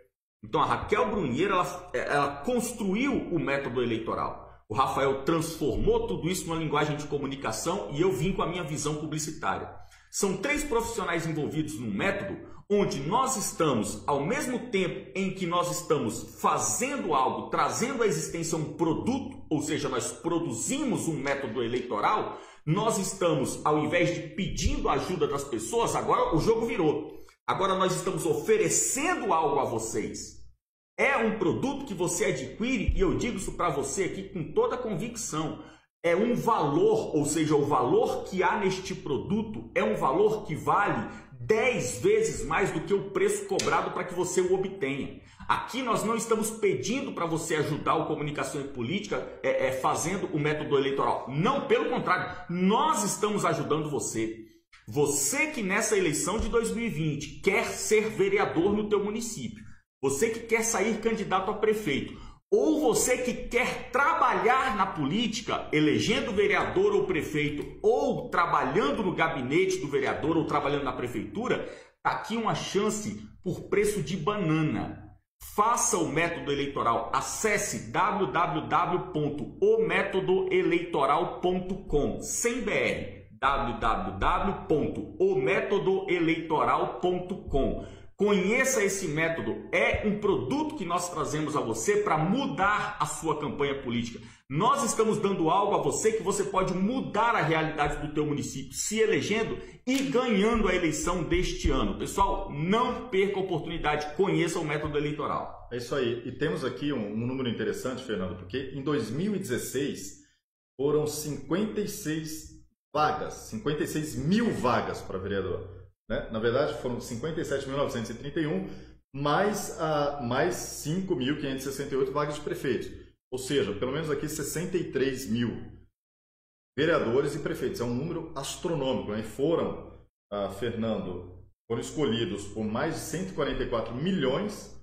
Então a Raquel Brunheira ela construiu o método eleitoral. O Rafael transformou tudo isso numa linguagem de comunicação e eu vim com a minha visão publicitária. São 3 profissionais envolvidos no método, onde nós estamos, ao mesmo tempo em que nós estamos fazendo algo, trazendo à existência um produto, ou seja, nós produzimos um método eleitoral, nós estamos, ao invés de pedindo ajuda das pessoas, agora o jogo virou. Agora nós estamos oferecendo algo a vocês. É um produto que você adquire, e eu digo isso para você aqui com toda a convicção. É um valor, ou seja, o valor que há neste produto é um valor que vale 10 vezes mais do que o preço cobrado para que você o obtenha. Aqui nós não estamos pedindo para você ajudar o Comunicação e Política fazendo o método eleitoral. Não, pelo contrário, nós estamos ajudando você. Você que nessa eleição de 2020 quer ser vereador no teu município, você que quer sair candidato a prefeito, ou você que quer trabalhar na política, elegendo vereador ou prefeito, ou trabalhando no gabinete do vereador ou trabalhando na prefeitura, está aqui uma chance por preço de banana. Faça o método eleitoral. Acesse www.ometodoeleitoral.com, sem BR, www.ometodoeleitoral.com. Conheça esse método, é um produto que nós trazemos a você para mudar a sua campanha política. Nós estamos dando algo a você que você pode mudar a realidade do teu município, se elegendo e ganhando a eleição deste ano. Pessoal, não perca a oportunidade, conheça o método eleitoral. É isso aí, e temos aqui um número interessante, Fernando, porque em 2016 foram 56 mil vagas para vereador. Na verdade, foram 57.931, mais 5.568 vagas de prefeitos. Ou seja, pelo menos aqui 63 mil vereadores e prefeitos. É um número astronômico. Né? Foram, Fernando, foram escolhidos por mais de 144 milhões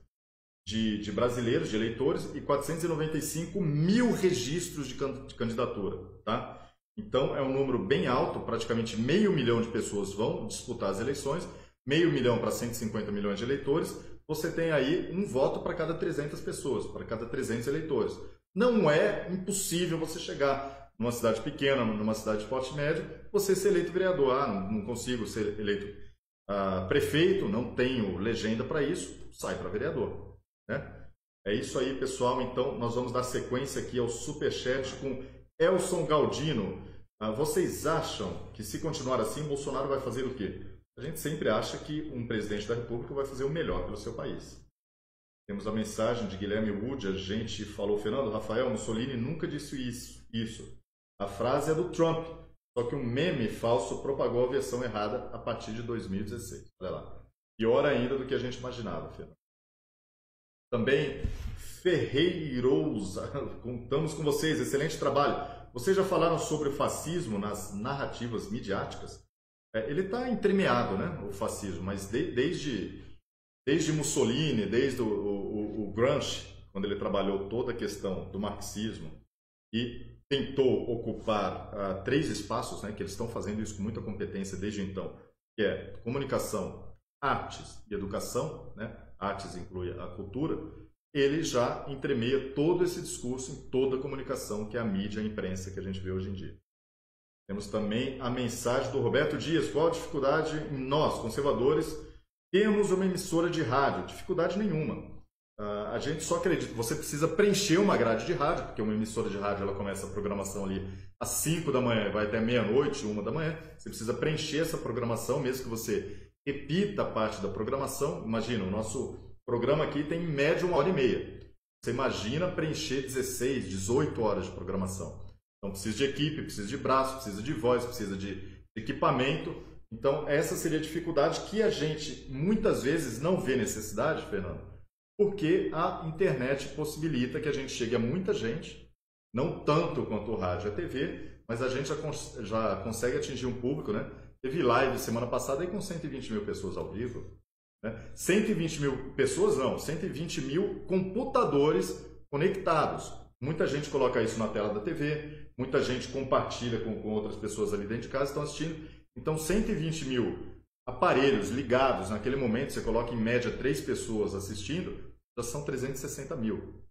de brasileiros, de eleitores, e 495 mil registros de candidatura. Tá? Então, é um número bem alto, praticamente 500 mil de pessoas vão disputar as eleições, 500 mil para 150 milhões de eleitores, você tem aí um voto para cada 300 pessoas, para cada 300 eleitores. Não é impossível você chegar numa cidade pequena, numa cidade de porte médio, você ser eleito vereador. Não consigo ser eleito prefeito, não tenho legenda para isso, sai para vereador. Né? É isso aí, pessoal. Então, nós vamos dar sequência aqui ao Superchat com Elson Galdino. Vocês acham que se continuar assim, Bolsonaro vai fazer o quê? A gente sempre acha que um presidente da República vai fazer o melhor pelo seu país. Temos a mensagem de Guilherme Wood, a gente falou, Fernando, Rafael Mussolini nunca disse isso. A frase é do Trump, só que um meme falso propagou a versão errada a partir de 2016. Olha lá. Pior ainda do que a gente imaginava, Fernando. Também Ferreirosa, contamos com vocês, excelente trabalho. Vocês já falaram sobre o fascismo nas narrativas midiáticas? Ele está entremeado, né, o fascismo, mas desde Mussolini, desde o Gramsci, quando ele trabalhou toda a questão do marxismo e tentou ocupar 3 espaços, né, que eles estão fazendo isso com muita competência desde então, que é comunicação, artes e educação, né? Artes inclui a cultura, ele já entremeia todo esse discurso em toda a comunicação, que é a mídia, a imprensa que a gente vê hoje em dia. Temos também a mensagem do Roberto Dias: qual a dificuldade em nós, conservadores, termos uma emissora de rádio? Dificuldade nenhuma. A gente só acredita, você precisa preencher uma grade de rádio, porque uma emissora de rádio ela começa a programação ali às 5 da manhã, vai até meia-noite, 1 da manhã. Você precisa preencher essa programação, mesmo que você repita parte da programação. Imagina, o nosso programa aqui tem em média 1h30. Você imagina preencher 16, 18 horas de programação. Então precisa de equipe, precisa de braço, precisa de voz, precisa de equipamento. Então essa seria a dificuldade que a gente muitas vezes não vê necessidade, Fernando, porque a internet possibilita que a gente chegue a muita gente, não tanto quanto o rádio e a TV, mas a gente já consegue atingir um público, né? Teve live semana passada aí com 120 mil pessoas ao vivo. Né? 120 mil pessoas não, 120 mil computadores conectados. Muita gente coloca isso na tela da TV, muita gente compartilha com outras pessoas ali dentro de casa, estão assistindo. Então 120 mil aparelhos ligados naquele momento, você coloca em média 3 pessoas assistindo, já são 360 mil.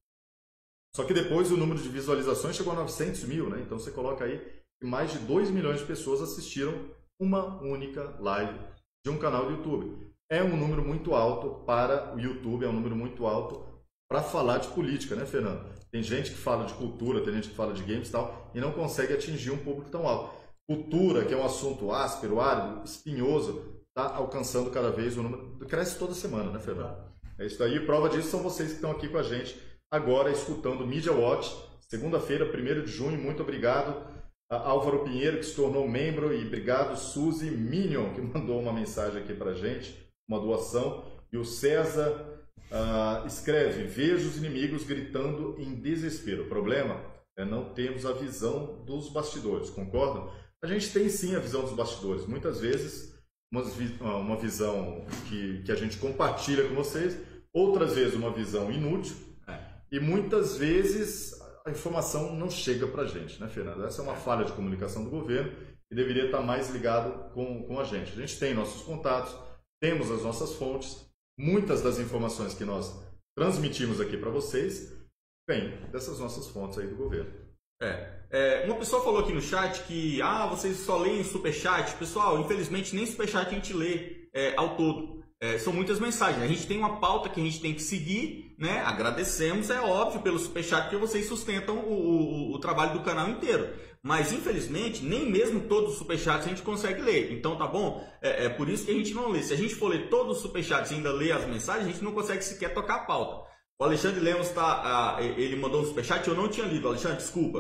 Só que depois o número de visualizações chegou a 900 mil, né? Então você coloca aí que mais de 2 milhões de pessoas assistiram uma única live de um canal do YouTube. É um número muito alto para o YouTube, é um número muito alto para falar de política, né, Fernando? Tem gente que fala de cultura, tem gente que fala de games e tal, e não consegue atingir um público tão alto. Cultura, que é um assunto áspero, árido, espinhoso, está alcançando cada vez o número, cresce toda semana, né, Fernando? É isso aí, prova disso são vocês que estão aqui com a gente agora, escutando o Media Watch, segunda-feira, 1º de junho. Muito obrigado a Álvaro Pinheiro, que se tornou membro, e obrigado Suzy Minion, que mandou uma mensagem aqui para a gente, uma doação. E o César escreve: vejo os inimigos gritando em desespero. O problema é não termos a visão dos bastidores, concordam? A gente tem sim a visão dos bastidores, muitas vezes uma visão que a gente compartilha com vocês, outras vezes uma visão inútil, e muitas vezes a informação não chega para a gente, né, Fernando? Essa é uma falha de comunicação do governo e deveria estar mais ligado com a gente. A gente tem nossos contatos, temos as nossas fontes, muitas das informações que nós transmitimos aqui para vocês vêm dessas nossas fontes aí do governo. Uma pessoa falou aqui no chat que vocês só leem superchat. Pessoal, infelizmente nem superchat a gente lê ao todo. São muitas mensagens. A gente tem uma pauta que a gente tem que seguir, né? Agradecemos, é óbvio, pelo superchat, porque vocês sustentam o trabalho do canal inteiro. Mas, infelizmente, nem mesmo todos os superchats a gente consegue ler. Então, tá bom? É por isso que a gente não lê. Se a gente for ler todos os superchats e ainda ler as mensagens, a gente não consegue sequer tocar a pauta. O Alexandre Lemos ele mandou um superchat, eu não tinha lido. Alexandre, desculpa.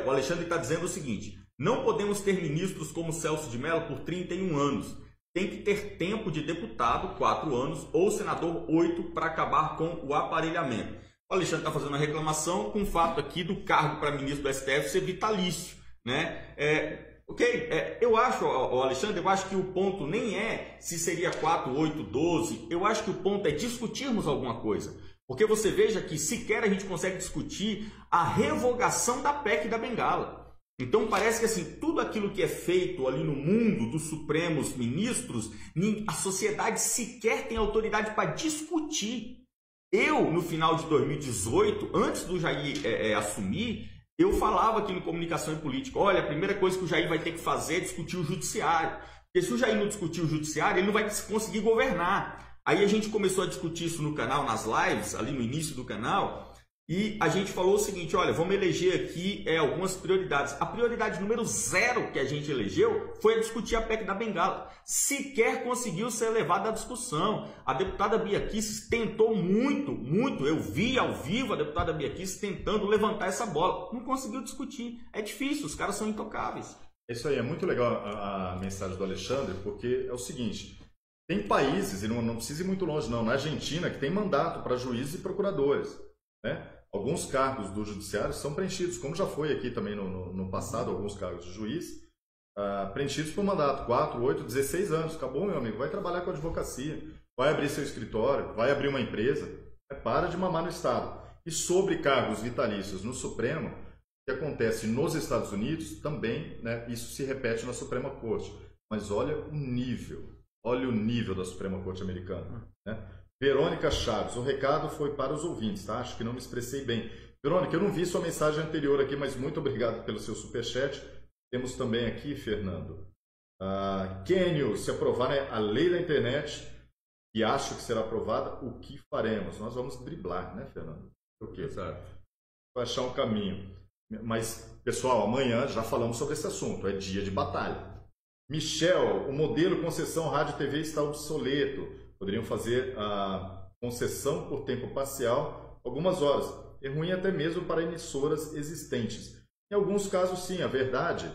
O Alexandre está dizendo o seguinte: não podemos ter ministros como Celso de Mello por 31 anos. Tem que ter tempo de deputado, 4 anos, ou senador, 8, para acabar com o aparelhamento. O Alexandre está fazendo uma reclamação com o fato aqui do cargo para ministro do STF ser vitalício, né? Eu acho, Alexandre, eu acho que o ponto nem é se seria 4, 8, 12. Eu acho que o ponto é discutirmos alguma coisa. Porque você veja que sequer a gente consegue discutir a revogação da PEC da Bengala. Então parece que assim, tudo aquilo que é feito ali no mundo dos supremos ministros, a sociedade sequer tem autoridade para discutir. Eu, no final de 2018, antes do Jair assumir, eu falava aqui no Comunicação e Política: olha, a primeira coisa que o Jair vai ter que fazer é discutir o judiciário. Porque se o Jair não discutir o judiciário, ele não vai conseguir governar. Aí a gente começou a discutir isso no canal, nas lives, ali no início do canal, e a gente falou o seguinte: olha, vamos eleger aqui algumas prioridades. A prioridade número 0 que a gente elegeu foi discutir a PEC da Bengala. Sequer conseguiu ser levada à discussão. A deputada Bia Kicis tentou muito. Eu vi ao vivo a deputada Bia Kicis tentando levantar essa bola. Não conseguiu discutir. É difícil, os caras são intocáveis. Isso aí, é muito legal a mensagem do Alexandre, porque é o seguinte: tem países, e não precisa ir muito longe não, na Argentina, que tem mandato para juízes e procuradores, né? Alguns cargos do judiciário são preenchidos, como já foi aqui também no passado, alguns cargos de juiz, preenchidos por mandato, 4, 8, 16 anos. Acabou, meu amigo, vai trabalhar com advocacia, vai abrir seu escritório, vai abrir uma empresa, para de mamar no Estado. E sobre cargos vitalícios no Supremo, que acontece nos Estados Unidos, também, né, isso se repete na Suprema Corte. Mas olha o nível da Suprema Corte americana, né? Verônica Chaves, o recado foi para os ouvintes, tá? Acho que não me expressei bem. Verônica, eu não vi sua mensagem anterior aqui, mas muito obrigado pelo seu superchat. Temos também aqui, Fernando, Kenio, se aprovar, né, a lei da internet, e acho que será aprovada, o que faremos? Nós vamos driblar, né, Fernando? O quê? Exato. Vai achar um caminho. Mas, pessoal, amanhã já falamos sobre esse assunto, é dia de batalha. Michel, o modelo concessão rádio e TV está obsoleto. Poderiam fazer a concessão por tempo parcial algumas horas. É ruim até mesmo para emissoras existentes. Em alguns casos, sim. A verdade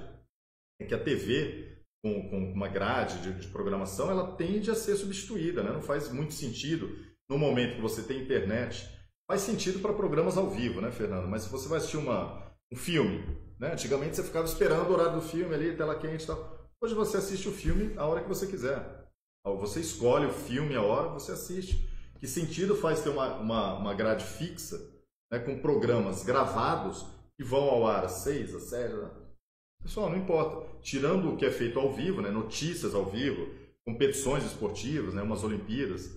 é que a TV, com uma grade de programação, ela tende a ser substituída, né? Não faz muito sentido no momento que você tem internet. Faz sentido para programas ao vivo, né, Fernando? Mas se você vai assistir um filme, né? Antigamente você ficava esperando o horário do filme ali, tela quente e tal. Hoje você assiste o filme a hora que você quiser. Você escolhe o filme, a hora, você assiste. Que sentido faz ter uma grade fixa, né, com programas gravados que vão ao ar às 6, às 7? Pessoal, não importa. Tirando o que é feito ao vivo, né, notícias ao vivo, competições esportivas, né, umas Olimpíadas,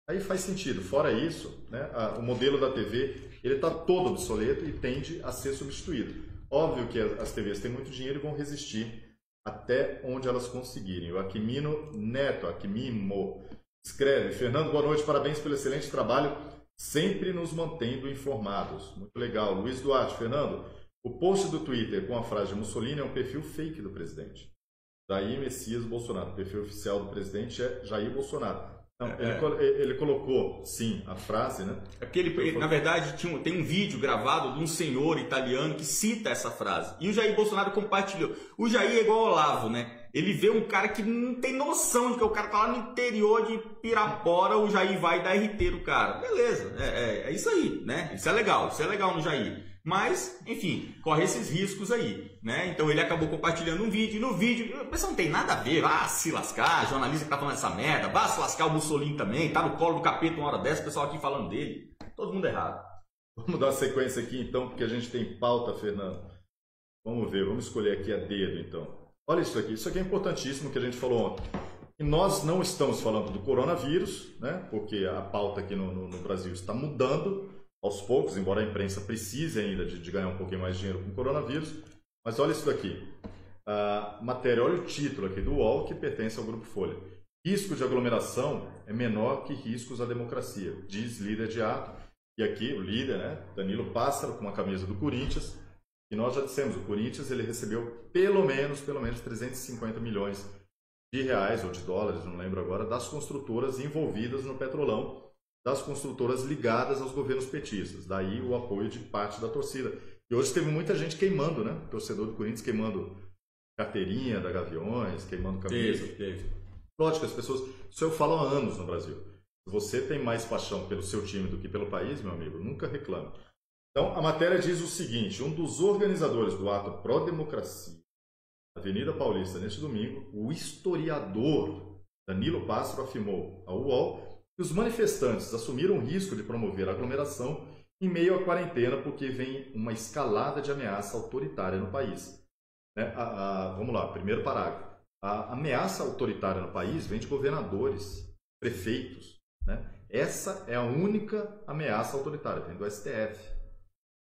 aí faz sentido. Fora isso, né, o modelo da TV está todo obsoleto e tende a ser substituído. Óbvio que as TVs têm muito dinheiro e vão resistir até onde elas conseguirem. O Aquimino Neto, Aquimimo, escreve: Fernando, boa noite, parabéns pelo excelente trabalho, sempre nos mantendo informados. Muito legal. Luiz Duarte, Fernando, o post do Twitter com a frase de Mussolini é um perfil fake do presidente. Jair Messias Bolsonaro. O perfil oficial do presidente é Jair Bolsonaro. Não, ele colocou, sim, a frase, né? Na verdade, tem um vídeo gravado de um senhor italiano que cita essa frase. E o Jair Bolsonaro compartilhou. O Jair é igual ao Olavo, né? Ele vê um cara que não tem noção de que o cara tá lá no interior de Pirapora, o Jair vai dar RT no cara. Beleza, é isso aí, né? Isso é legal no Jair. Mas, enfim, corre esses riscos aí, né? Então ele acabou compartilhando um vídeo, e no vídeo, o pessoal não tem nada a ver, se lascar, jornalista que tá falando essa merda, se lascar o Mussolini também, tá no colo do capeta uma hora dessa, o pessoal aqui falando dele, todo mundo errado. Vamos dar sequência aqui então, porque a gente tem pauta, Fernando. Vamos ver, vamos escolher aqui a dedo então. Olha isso aqui é importantíssimo que a gente falou ontem. E nós não estamos falando do coronavírus, né? Porque a pauta aqui no Brasil está mudando aos poucos, embora a imprensa precise ainda de ganhar um pouquinho mais de dinheiro com o coronavírus. Mas olha isso daqui. A matéria, olha o título aqui do UOL, que pertence ao Grupo Folha. Risco de aglomeração é menor que riscos à democracia, diz líder de ato. E aqui o líder, né, Danilo Pássaro, com uma camisa do Corinthians. E nós já dissemos, o Corinthians ele recebeu pelo menos 350 milhões de reais ou de dólares, não lembro agora, das construtoras envolvidas no Petrolão, das construtoras ligadas aos governos petistas. Daí o apoio de parte da torcida. E hoje teve muita gente queimando, né? O torcedor do Corinthians queimando carteirinha da Gaviões, queimando camisa. Teve. Lógico, as pessoas... Isso eu falo há anos no Brasil. Se você tem mais paixão pelo seu time do que pelo país, meu amigo, nunca reclame. Então, a matéria diz o seguinte: um dos organizadores do ato pró-democracia, Avenida Paulista, neste domingo, o historiador Danilo Pássaro afirmou ao UOL que os manifestantes assumiram o risco de promover aglomeração em meio à quarentena porque vem uma escalada de ameaça autoritária no país. Né? Vamos lá, primeiro parágrafo. A ameaça autoritária no país vem de governadores, prefeitos. Né? Essa é a única ameaça autoritária, vem do STF.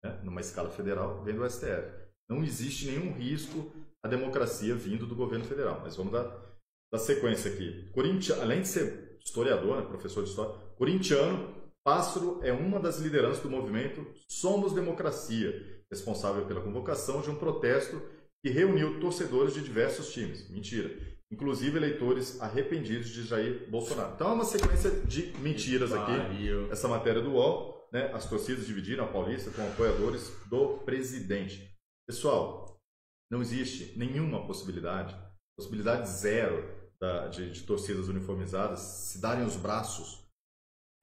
Né? Numa escala federal, vem do STF. Não existe nenhum risco à democracia vindo do governo federal. Mas vamos dar sequência aqui. Além de ser historiador, né, professor de história, corintiano, Pássaro é uma das lideranças do movimento Somos Democracia, responsável pela convocação de um protesto que reuniu torcedores de diversos times. Mentira. Inclusive eleitores arrependidos de Jair Bolsonaro. Então é uma sequência de mentiras aqui. Essa matéria do UOL, né? As torcidas dividiram a Paulista com apoiadores do presidente. Pessoal, não existe nenhuma possibilidade zero de torcidas uniformizadas se darem os braços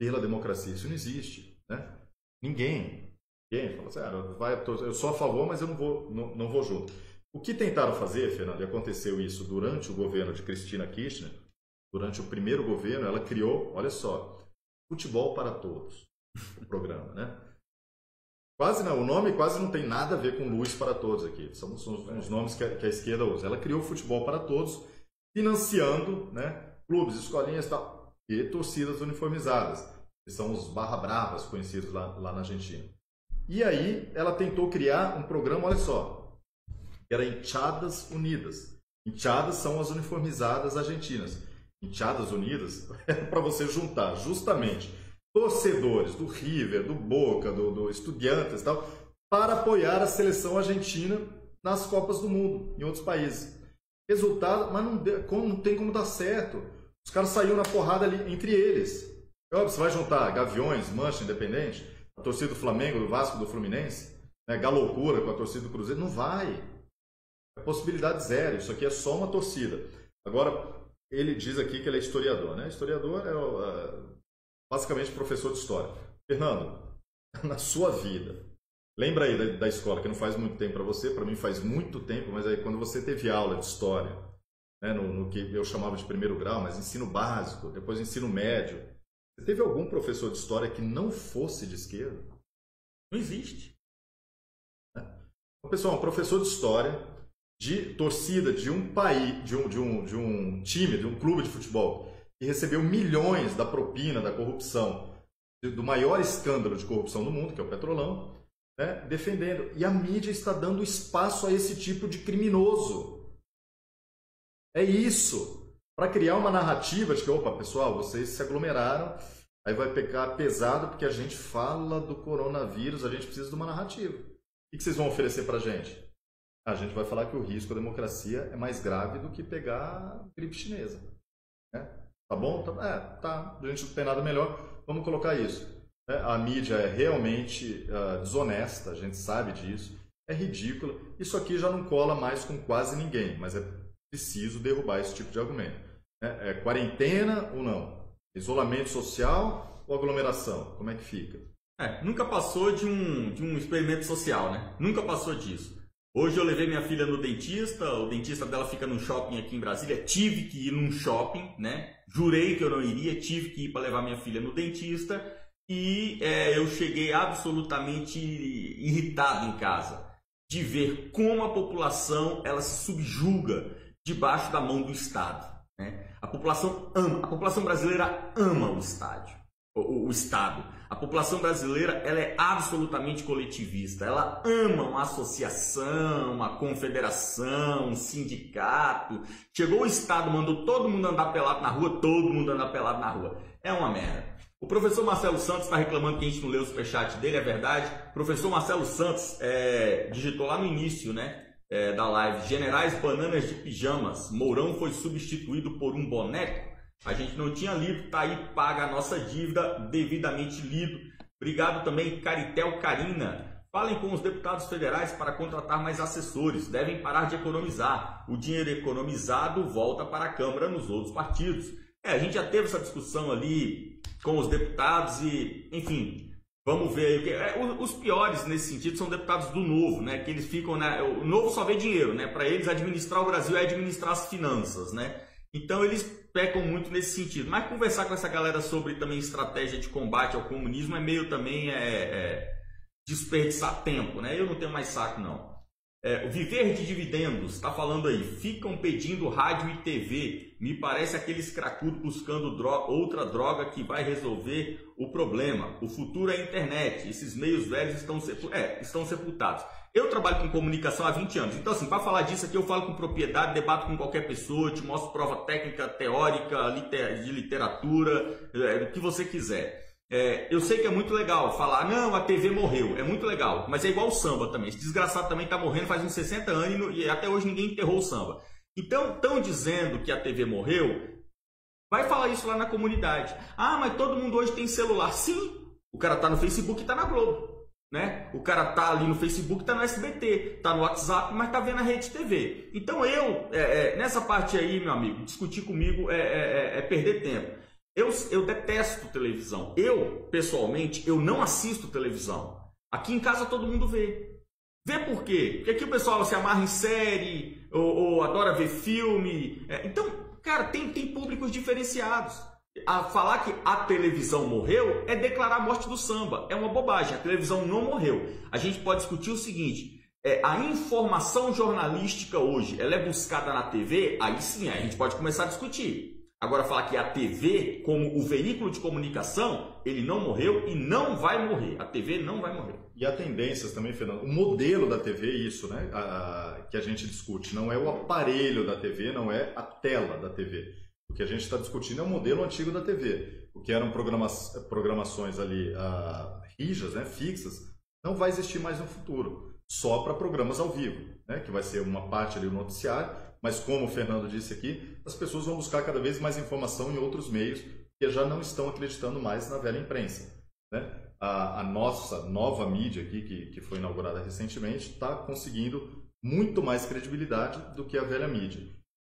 pela democracia. Isso não existe, né? Ninguém Ninguém falou assim, eu sou a favor, mas eu não vou junto. O que tentaram fazer, Fernando, e aconteceu isso durante o governo de Cristina Kirchner, durante o primeiro governo, ela criou, olha só, Futebol para Todos, o programa, né? Quase não, o nome quase não tem nada a ver com Luz para Todos aqui. São os nomes que a esquerda usa. Ela criou Futebol para Todos, financiando, né, clubes, escolinhas e tal, e torcidas uniformizadas, que são os barra bravas conhecidos lá na Argentina. E aí ela tentou criar um programa, olha só, que era Hinchadas Unidas. Hinchadas são as uniformizadas argentinas. Hinchadas Unidas é para você juntar justamente torcedores do River, do Boca, do Estudiantes e tal, para apoiar a seleção argentina nas Copas do Mundo, em outros países. Resultado, mas não tem como dar certo. Os caras saíram na porrada ali entre eles. É óbvio, você vai juntar Gaviões, Mancha, Independente, a torcida do Flamengo, do Vasco, do Fluminense, né, Galoucura com a torcida do Cruzeiro, não vai. É possibilidade zero, isso aqui é só uma torcida. Agora, ele diz aqui que ele é historiador, né? Historiador é basicamente professor de história. Fernando, na sua vida, lembra aí da escola, que não faz muito tempo para você, para mim faz muito tempo, mas aí quando você teve aula de história, né, no que eu chamava de primeiro grau, mas ensino básico, depois ensino médio, você teve algum professor de história que não fosse de esquerda? Não existe. Então, pessoal, um professor de história de torcida de um país, de um time, de um clube de futebol, que recebeu milhões da propina, da corrupção, do maior escândalo de corrupção do mundo, que é o Petrolão, né, defendendo. E a mídia está dando espaço a esse tipo de criminoso. É isso. Para criar uma narrativa de que, opa, pessoal, vocês se aglomeraram, aí vai pegar pesado porque a gente fala do coronavírus, a gente precisa de uma narrativa. O que vocês vão oferecer para a gente? A gente vai falar que o risco à democracia é mais grave do que pegar gripe chinesa. Né? Tá bom? Tá. A gente não tem nada melhor. Vamos colocar isso. A mídia é realmente desonesta, a gente sabe disso. É ridícula. Isso aqui já não cola mais com quase ninguém, mas é preciso derrubar esse tipo de argumento. É quarentena ou não? Isolamento social ou aglomeração? Como é que fica? Nunca passou de um experimento social, né? Nunca passou disso. Hoje eu levei minha filha no dentista, o dentista dela fica num shopping aqui em Brasília, tive que ir num shopping, né? Jurei que eu não iria, tive que ir para levar minha filha no dentista e eu cheguei absolutamente irritado em casa de ver como a população ela se subjuga debaixo da mão do Estado, né? A população brasileira ama o Estado. A população brasileira ela é absolutamente coletivista, ela ama uma associação, uma confederação, um sindicato. Chegou o Estado, mandou todo mundo andar pelado na rua, todo mundo andar pelado na rua. É uma merda. O professor Marcelo Santos está reclamando que a gente não leu o superchat dele, é verdade. O professor Marcelo Santos digitou lá no início, né, da live: Generais Bananas de Pijamas, Mourão foi substituído por um boneco. A gente não tinha lido, tá aí, paga a nossa dívida, devidamente lido. Obrigado também, Caritel Carina. Falem com os deputados federais para contratar mais assessores. Devem parar de economizar. O dinheiro economizado volta para a Câmara nos outros partidos. A gente já teve essa discussão ali com os deputados e, enfim, vamos ver. Os piores nesse sentido são deputados do Novo, né? Que eles ficam, né? O Novo só vê dinheiro, né? Para eles, administrar o Brasil é administrar as finanças, né? Então eles pecam muito nesse sentido. Mas conversar com essa galera sobre também estratégia de combate ao comunismo é meio também desperdiçar tempo, né? Eu não tenho mais saco, não. O Viver de Dividendos está falando aí: ficam pedindo rádio e TV. Me parece aqueles cracudos buscando outra droga que vai resolver o problema. O futuro é a internet. Esses meios velhos estão sepultados. Eu trabalho com comunicação há 20 anos. Então, assim, para falar disso aqui, eu falo com propriedade, debato com qualquer pessoa, te mostro prova técnica, teórica, de literatura, do que você quiser. Eu sei que é muito legal falar, não, a TV morreu. É muito legal, mas é igual o samba também. Esse desgraçado também está morrendo faz uns 60 anos e até hoje ninguém enterrou o samba. Então, estão dizendo que a TV morreu, vai falar isso lá na comunidade. Ah, mas todo mundo hoje tem celular. Sim, o cara está no Facebook e está na Globo. Né? O cara tá ali no Facebook, tá no SBT, tá no WhatsApp, mas tá vendo a Rede TV. Então nessa parte aí, meu amigo, discutir comigo é perder tempo. Eu detesto televisão. Eu, pessoalmente, eu não assisto televisão. Aqui em casa todo mundo vê. Vê por quê? Porque aqui o pessoal se amarra em série, ou adora ver filme. Então, cara, tem públicos diferenciados. A falar que a televisão morreu é declarar a morte do samba. É uma bobagem. A televisão não morreu. A gente pode discutir o seguinte: a informação jornalística hoje, ela é buscada na TV? Aí sim, a gente pode começar a discutir. Agora, falar que a TV, como o veículo de comunicação, ele não morreu e não vai morrer. A TV não vai morrer. E há tendências também, Fernando. O modelo da TV é isso, né? Que a gente discute. Não é o aparelho da TV, não é a tela da TV. O que a gente está discutindo é o modelo antigo da TV. O que eram programações ali rijas, né? Fixas, não vai existir mais no futuro. Só para programas ao vivo, né? Que vai ser uma parte ali do noticiário. Mas como o Fernando disse aqui, as pessoas vão buscar cada vez mais informação em outros meios que já não estão acreditando mais na velha imprensa, né? A nossa nova mídia aqui, que foi inaugurada recentemente, está conseguindo muito mais credibilidade do que a velha mídia.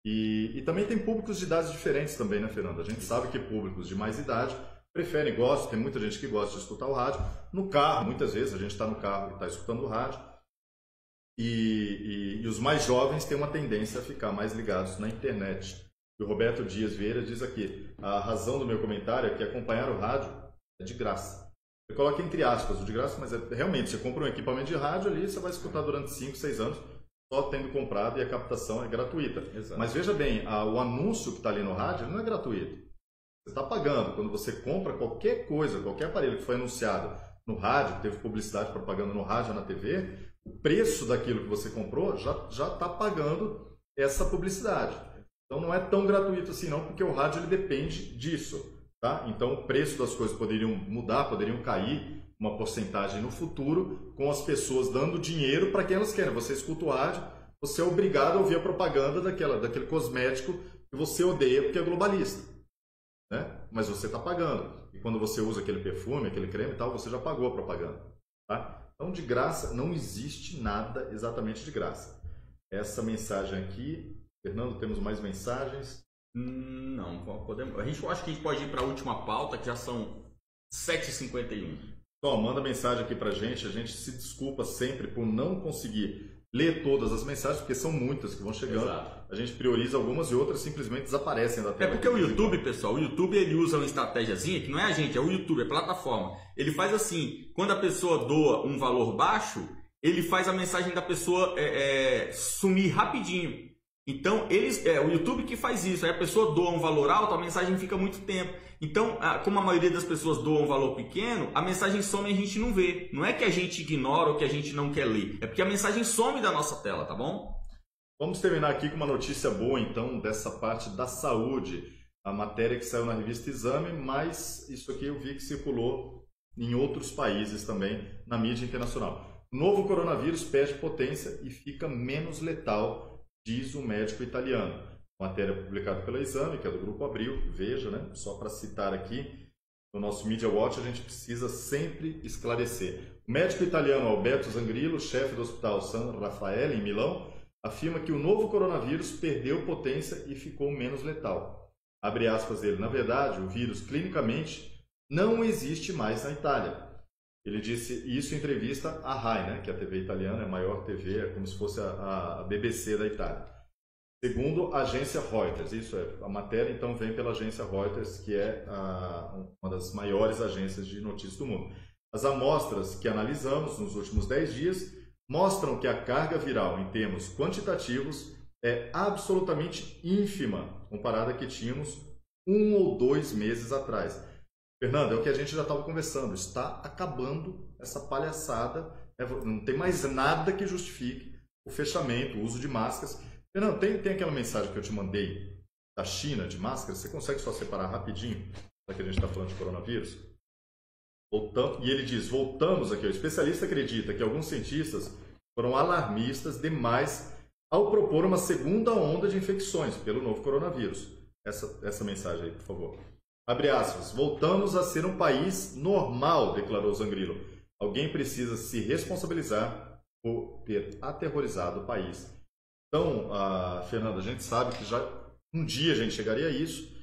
E também tem públicos de idades diferentes também, né, Fernando? A gente sabe que públicos de mais idade preferem, gostam, tem muita gente que gosta de escutar o rádio. No carro, muitas vezes, a gente está no carro e está escutando o rádio. E os mais jovens têm uma tendência a ficar mais ligados na internet. E o Roberto Dias Vieira diz aqui: a razão do meu comentário é que acompanhar o rádio é de graça. Eu coloco entre aspas o de graça, mas realmente, você compra um equipamento de rádio ali, você vai escutar durante 5, 6 anos, só tendo comprado, e a captação é gratuita. Exato. Mas veja bem, o anúncio que está ali no rádio não é gratuito. Você está pagando. Quando você compra qualquer coisa, qualquer aparelho que foi anunciado no rádio, teve publicidade, propaganda no rádio, na TV, o preço daquilo que você comprou já está pagando essa publicidade. Então não é tão gratuito assim não, porque o rádio ele depende disso. Tá? Então o preço das coisas poderiam mudar, poderiam cair uma porcentagem no futuro, com as pessoas dando dinheiro para quem elas querem. Você escuta o rádio, você é obrigado a ouvir a propaganda daquele cosmético que você odeia porque é globalista, né? Mas você está pagando. E quando você usa aquele perfume, aquele creme e tal, você já pagou a propaganda. Tá? Então, de graça, não existe nada exatamente de graça. Essa mensagem aqui... Fernando, temos mais mensagens? Não, podemos. Eu acho que a gente pode ir para a última pauta, que já são 7h51. Então, manda mensagem aqui pra gente. A gente se desculpa sempre por não conseguir ler todas as mensagens, porque são muitas que vão chegando. Exato. A gente prioriza algumas e outras simplesmente desaparecem da tela. É porque o YouTube, pessoal, o YouTube ele usa uma estratégiazinha que não é a gente, é o YouTube, é a plataforma. Ele faz assim, quando a pessoa doa um valor baixo, ele faz a mensagem da pessoa sumir rapidinho. Então, o YouTube que faz isso. Aí a pessoa doa um valor alto, a mensagem fica muito tempo. Então, como a maioria das pessoas doa um valor pequeno, a mensagem some e a gente não vê. Não é que a gente ignora ou que a gente não quer ler. É porque a mensagem some da nossa tela, tá bom? Vamos terminar aqui com uma notícia boa, então, dessa parte da saúde. A matéria que saiu na revista Exame, mas isso aqui eu vi que circulou em outros países também, na mídia internacional. O novo coronavírus perde potência e fica menos letal, diz o médico italiano. Matéria publicada pela Exame, que é do Grupo Abril. Veja, né? Só para citar aqui, no nosso Media Watch a gente precisa sempre esclarecer. O médico italiano Alberto Zangrillo, chefe do Hospital San Raffaele, em Milão, afirma que o novo coronavírus perdeu potência e ficou menos letal. Abre aspas dele: na verdade, o vírus clinicamente não existe mais na Itália. Ele disse isso em entrevista à RAI, né, que é a TV italiana, é a maior TV, é como se fosse a BBC da Itália. Segundo a agência Reuters, isso é, a matéria então vem pela agência Reuters, que é uma das maiores agências de notícias do mundo. As amostras que analisamos nos últimos 10 dias mostram que a carga viral em termos quantitativos é absolutamente ínfima comparada à que tínhamos 1 ou 2 meses atrás. Fernando, é o que a gente já estava conversando, está acabando essa palhaçada, não tem mais nada que justifique o fechamento, o uso de máscaras. Fernando, tem aquela mensagem que eu te mandei da China de máscaras, você consegue só separar rapidinho, já que a gente está falando de coronavírus? E ele diz, voltamos aqui, o especialista acredita que alguns cientistas foram alarmistas demais ao propor uma segunda onda de infecções pelo novo coronavírus. Essa mensagem aí, por favor. Abre aspas, voltamos a ser um país normal, declarou Zangrillo. Alguém precisa se responsabilizar por ter aterrorizado o país. Então, Fernanda, a gente sabe que já um dia a gente chegaria a isso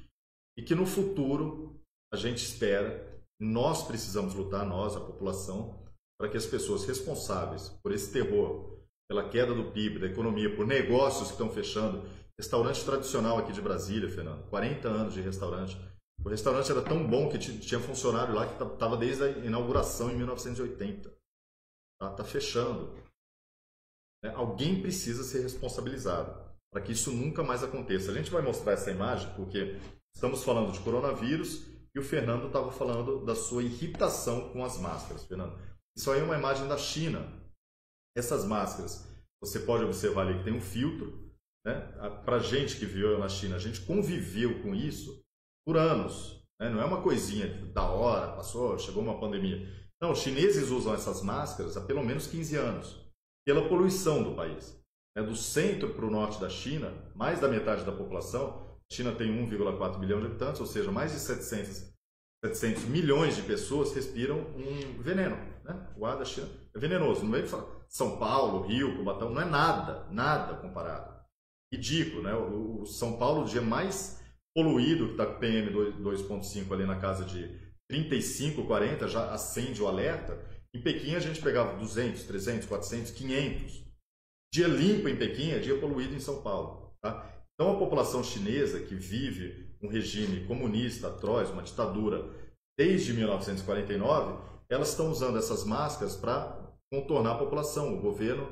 e que no futuro a gente espera, nós precisamos lutar, nós, a população, para que as pessoas responsáveis por esse terror, pela queda do PIB, da economia, por negócios que estão fechando, restaurante tradicional aqui de Brasília, Fernando, 40 anos de restaurante. O restaurante era tão bom que tinha funcionário lá que estava desde a inauguração em 1980. Tá fechando. Alguém precisa ser responsabilizado para que isso nunca mais aconteça. A gente vai mostrar essa imagem porque estamos falando de coronavírus e o Fernando estava falando da sua irritação com as máscaras. Fernando, isso aí é uma imagem da China. Essas máscaras, você pode observar ali que tem um filtro. Né? Para a gente que viveu na China, a gente conviveu com isso por anos. Né? Não é uma coisinha da hora, passou, chegou uma pandemia. Não, os chineses usam essas máscaras há pelo menos 15 anos, pela poluição do país. Do centro para o norte da China, mais da metade da população, a China tem 1,4 bilhão de habitantes, ou seja, mais de 700 milhões de pessoas respiram um veneno. Né? O ar da China é venenoso. Não é que fala São Paulo, Rio, Cubatão, não é nada comparado. Ridículo, né? O São Paulo, o dia mais poluído, que está com PM 2.5 ali na casa de 35, 40, já acende o alerta. Em Pequim a gente pegava 200, 300, 400, 500. Dia limpo em Pequim é dia poluído em São Paulo. Tá? Então a população chinesa que vive um regime comunista atroz, uma ditadura, desde 1949, elas estão usando essas máscaras para contornar a população. O governo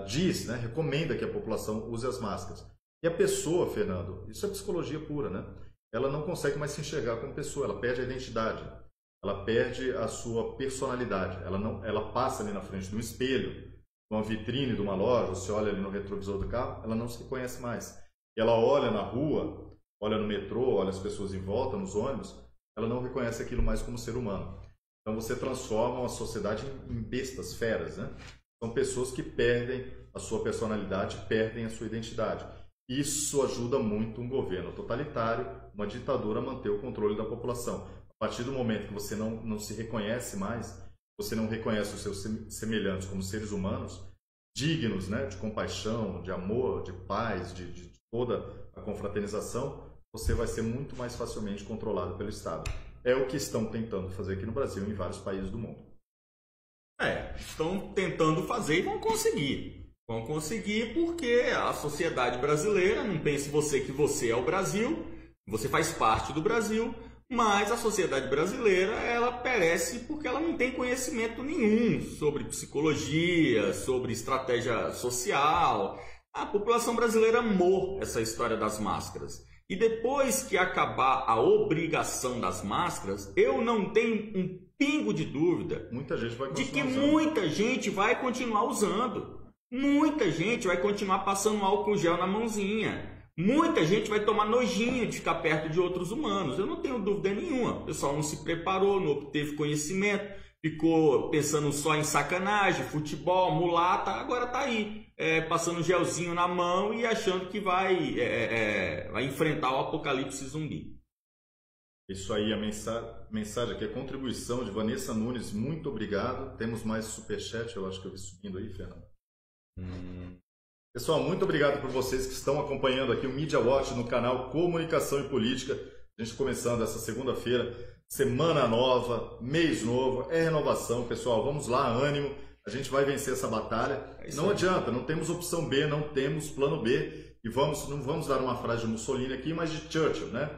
diz, né, recomenda que a população use as máscaras. E a pessoa, Fernando, isso é psicologia pura, né? Ela não consegue mais se enxergar como pessoa, ela perde a identidade, ela perde a sua personalidade, ela passa ali na frente de um espelho, numa vitrine de uma loja, você olha ali no retrovisor do carro, ela não se reconhece mais. Ela olha na rua, olha no metrô, olha as pessoas em volta, nos ônibus, ela não reconhece aquilo mais como ser humano. Então você transforma uma sociedade em bestas, feras, né? São pessoas que perdem a sua personalidade, perdem a sua identidade. Isso ajuda muito um governo totalitário, uma ditadura, a manter o controle da população. A partir do momento que você não se reconhece mais, você não reconhece os seus semelhantes como seres humanos, dignos, né, de compaixão, de amor, de paz, de toda a confraternização, você vai ser muito mais facilmente controlado pelo Estado. É o que estão tentando fazer aqui no Brasil e em vários países do mundo. Estão tentando fazer e vão conseguir. Vão conseguir porque a sociedade brasileira, não pense você que você é o Brasil, você faz parte do Brasil, mas a sociedade brasileira, ela perece porque ela não tem conhecimento nenhum sobre psicologia, sobre estratégia social. A população brasileira amou essa história das máscaras. E depois que acabar a obrigação das máscaras, eu não tenho um pingo de dúvida de que muita gente vai continuar usando. Muita gente vai continuar passando álcool gel na mãozinha. Muita gente vai tomar nojinho de ficar perto de outros humanos. Eu não tenho dúvida nenhuma. O pessoal não se preparou, não obteve conhecimento, ficou pensando só em sacanagem, futebol, mulata. Agora está aí, passando gelzinho na mão e achando que vai enfrentar o apocalipse zumbi. Isso aí, a mensagem aqui, a contribuição de Vanessa Nunes. Muito obrigado. Temos mais superchat, eu acho que eu vi subindo aí, Fernando. Pessoal, muito obrigado por vocês que estão acompanhando aqui o Media Watch no canal Comunicação e Política. A gente começando essa segunda-feira, semana nova, mês novo, é renovação. Pessoal, vamos lá, ânimo, a gente vai vencer essa batalha. Não adianta, não temos opção B, não temos plano B. E não vamos dar uma frase de Mussolini aqui, mas de Churchill, né?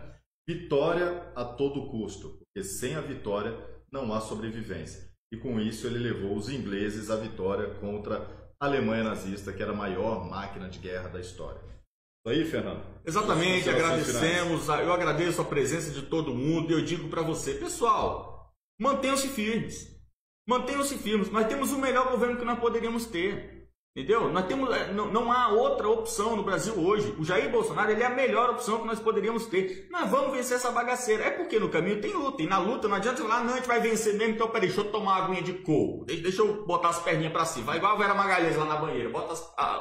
Vitória a todo custo, porque sem a vitória não há sobrevivência. E com isso ele levou os ingleses à vitória contra a Alemanha nazista, que era a maior máquina de guerra da história. Isso aí, Fernando? Exatamente, agradecemos. Eu agradeço a presença de todo mundo e eu digo para você, pessoal, mantenham-se firmes. Mantenham-se firmes. Nós temos o melhor governo que nós poderíamos ter. Entendeu? Não há outra opção no Brasil hoje. O Jair Bolsonaro ele é a melhor opção que nós poderíamos ter. Nós vamos vencer essa bagaceira. É porque no caminho tem luta. E na luta não adianta falar, não, a gente vai vencer mesmo, então peraí, deixa eu tomar uma aguinha de coco. Deixa eu botar as perninhas pra cima. Vai igual a Vera Magalhães lá na banheira. Bota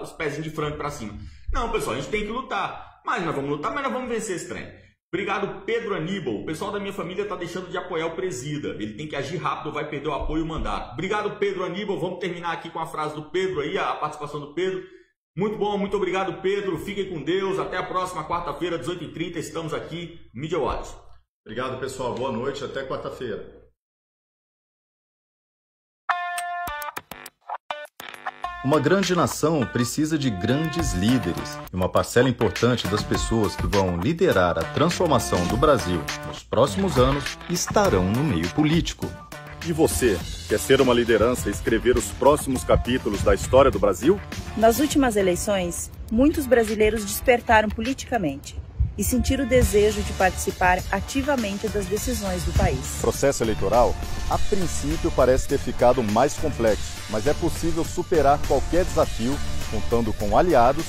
os pezinhos de frango pra cima. Não, pessoal, a gente tem que lutar. Mas nós vamos lutar, mas nós vamos vencer esse trem. Obrigado, Pedro Aníbal. O pessoal da minha família está deixando de apoiar o Presida. Ele tem que agir rápido, vai perder o apoio e o mandato. Obrigado, Pedro Aníbal. Vamos terminar aqui com a frase do Pedro aí, a participação do Pedro. Muito bom, muito obrigado, Pedro. Fiquem com Deus. Até a próxima quarta-feira, 18h30. Estamos aqui, Media Watch. Obrigado, pessoal. Boa noite. Até quarta-feira. Uma grande nação precisa de grandes líderes, e uma parcela importante das pessoas que vão liderar a transformação do Brasil nos próximos anos estarão no meio político. E você, quer ser uma liderança e escrever os próximos capítulos da história do Brasil? Nas últimas eleições, muitos brasileiros despertaram politicamente e sentiram o desejo de participar ativamente das decisões do país. O processo eleitoral, a princípio, parece ter ficado mais complexo, mas é possível superar qualquer desafio contando com aliados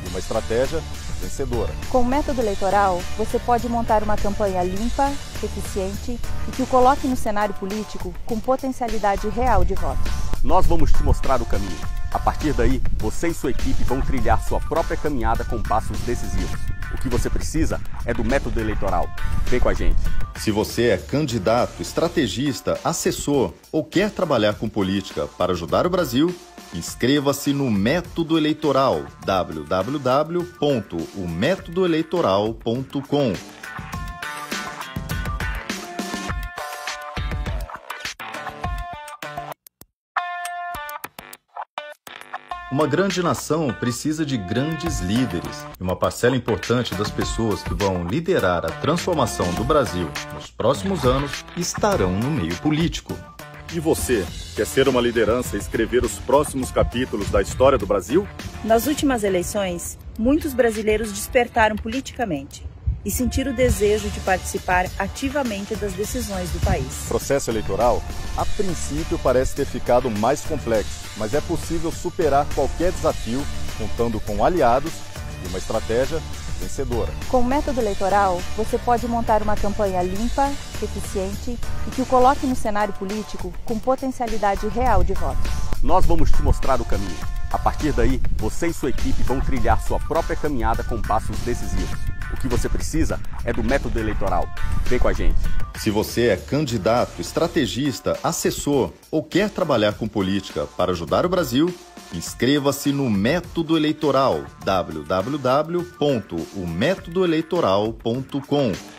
e uma estratégia vencedora. Com o método eleitoral, você pode montar uma campanha limpa, eficiente e que o coloque no cenário político com potencialidade real de votos. Nós vamos te mostrar o caminho. A partir daí, você e sua equipe vão trilhar sua própria caminhada com passos decisivos. O que você precisa é do método eleitoral. Vem com a gente. Se você é candidato, estrategista, assessor ou quer trabalhar com política para ajudar o Brasil, inscreva-se no Método Eleitoral, www.ometodoeleitoral.com. Uma grande nação precisa de grandes líderes, e uma parcela importante das pessoas que vão liderar a transformação do Brasil nos próximos anos estarão no meio político. E você, quer ser uma liderança e escrever os próximos capítulos da história do Brasil? Nas últimas eleições, muitos brasileiros despertaram politicamente e sentiram o desejo de participar ativamente das decisões do país. O processo eleitoral, a princípio, parece ter ficado mais complexo, mas é possível superar qualquer desafio contando com aliados e uma estratégia vencedora. Com o método eleitoral, você pode montar uma campanha limpa, eficiente e que o coloque no cenário político com potencialidade real de votos. Nós vamos te mostrar o caminho. A partir daí, você e sua equipe vão trilhar sua própria caminhada com passos decisivos. O que você precisa é do método eleitoral. Vem com a gente. Se você é candidato, estrategista, assessor ou quer trabalhar com política para ajudar o Brasil, inscreva-se no Método Eleitoral, www.ometodoeleitoral.com.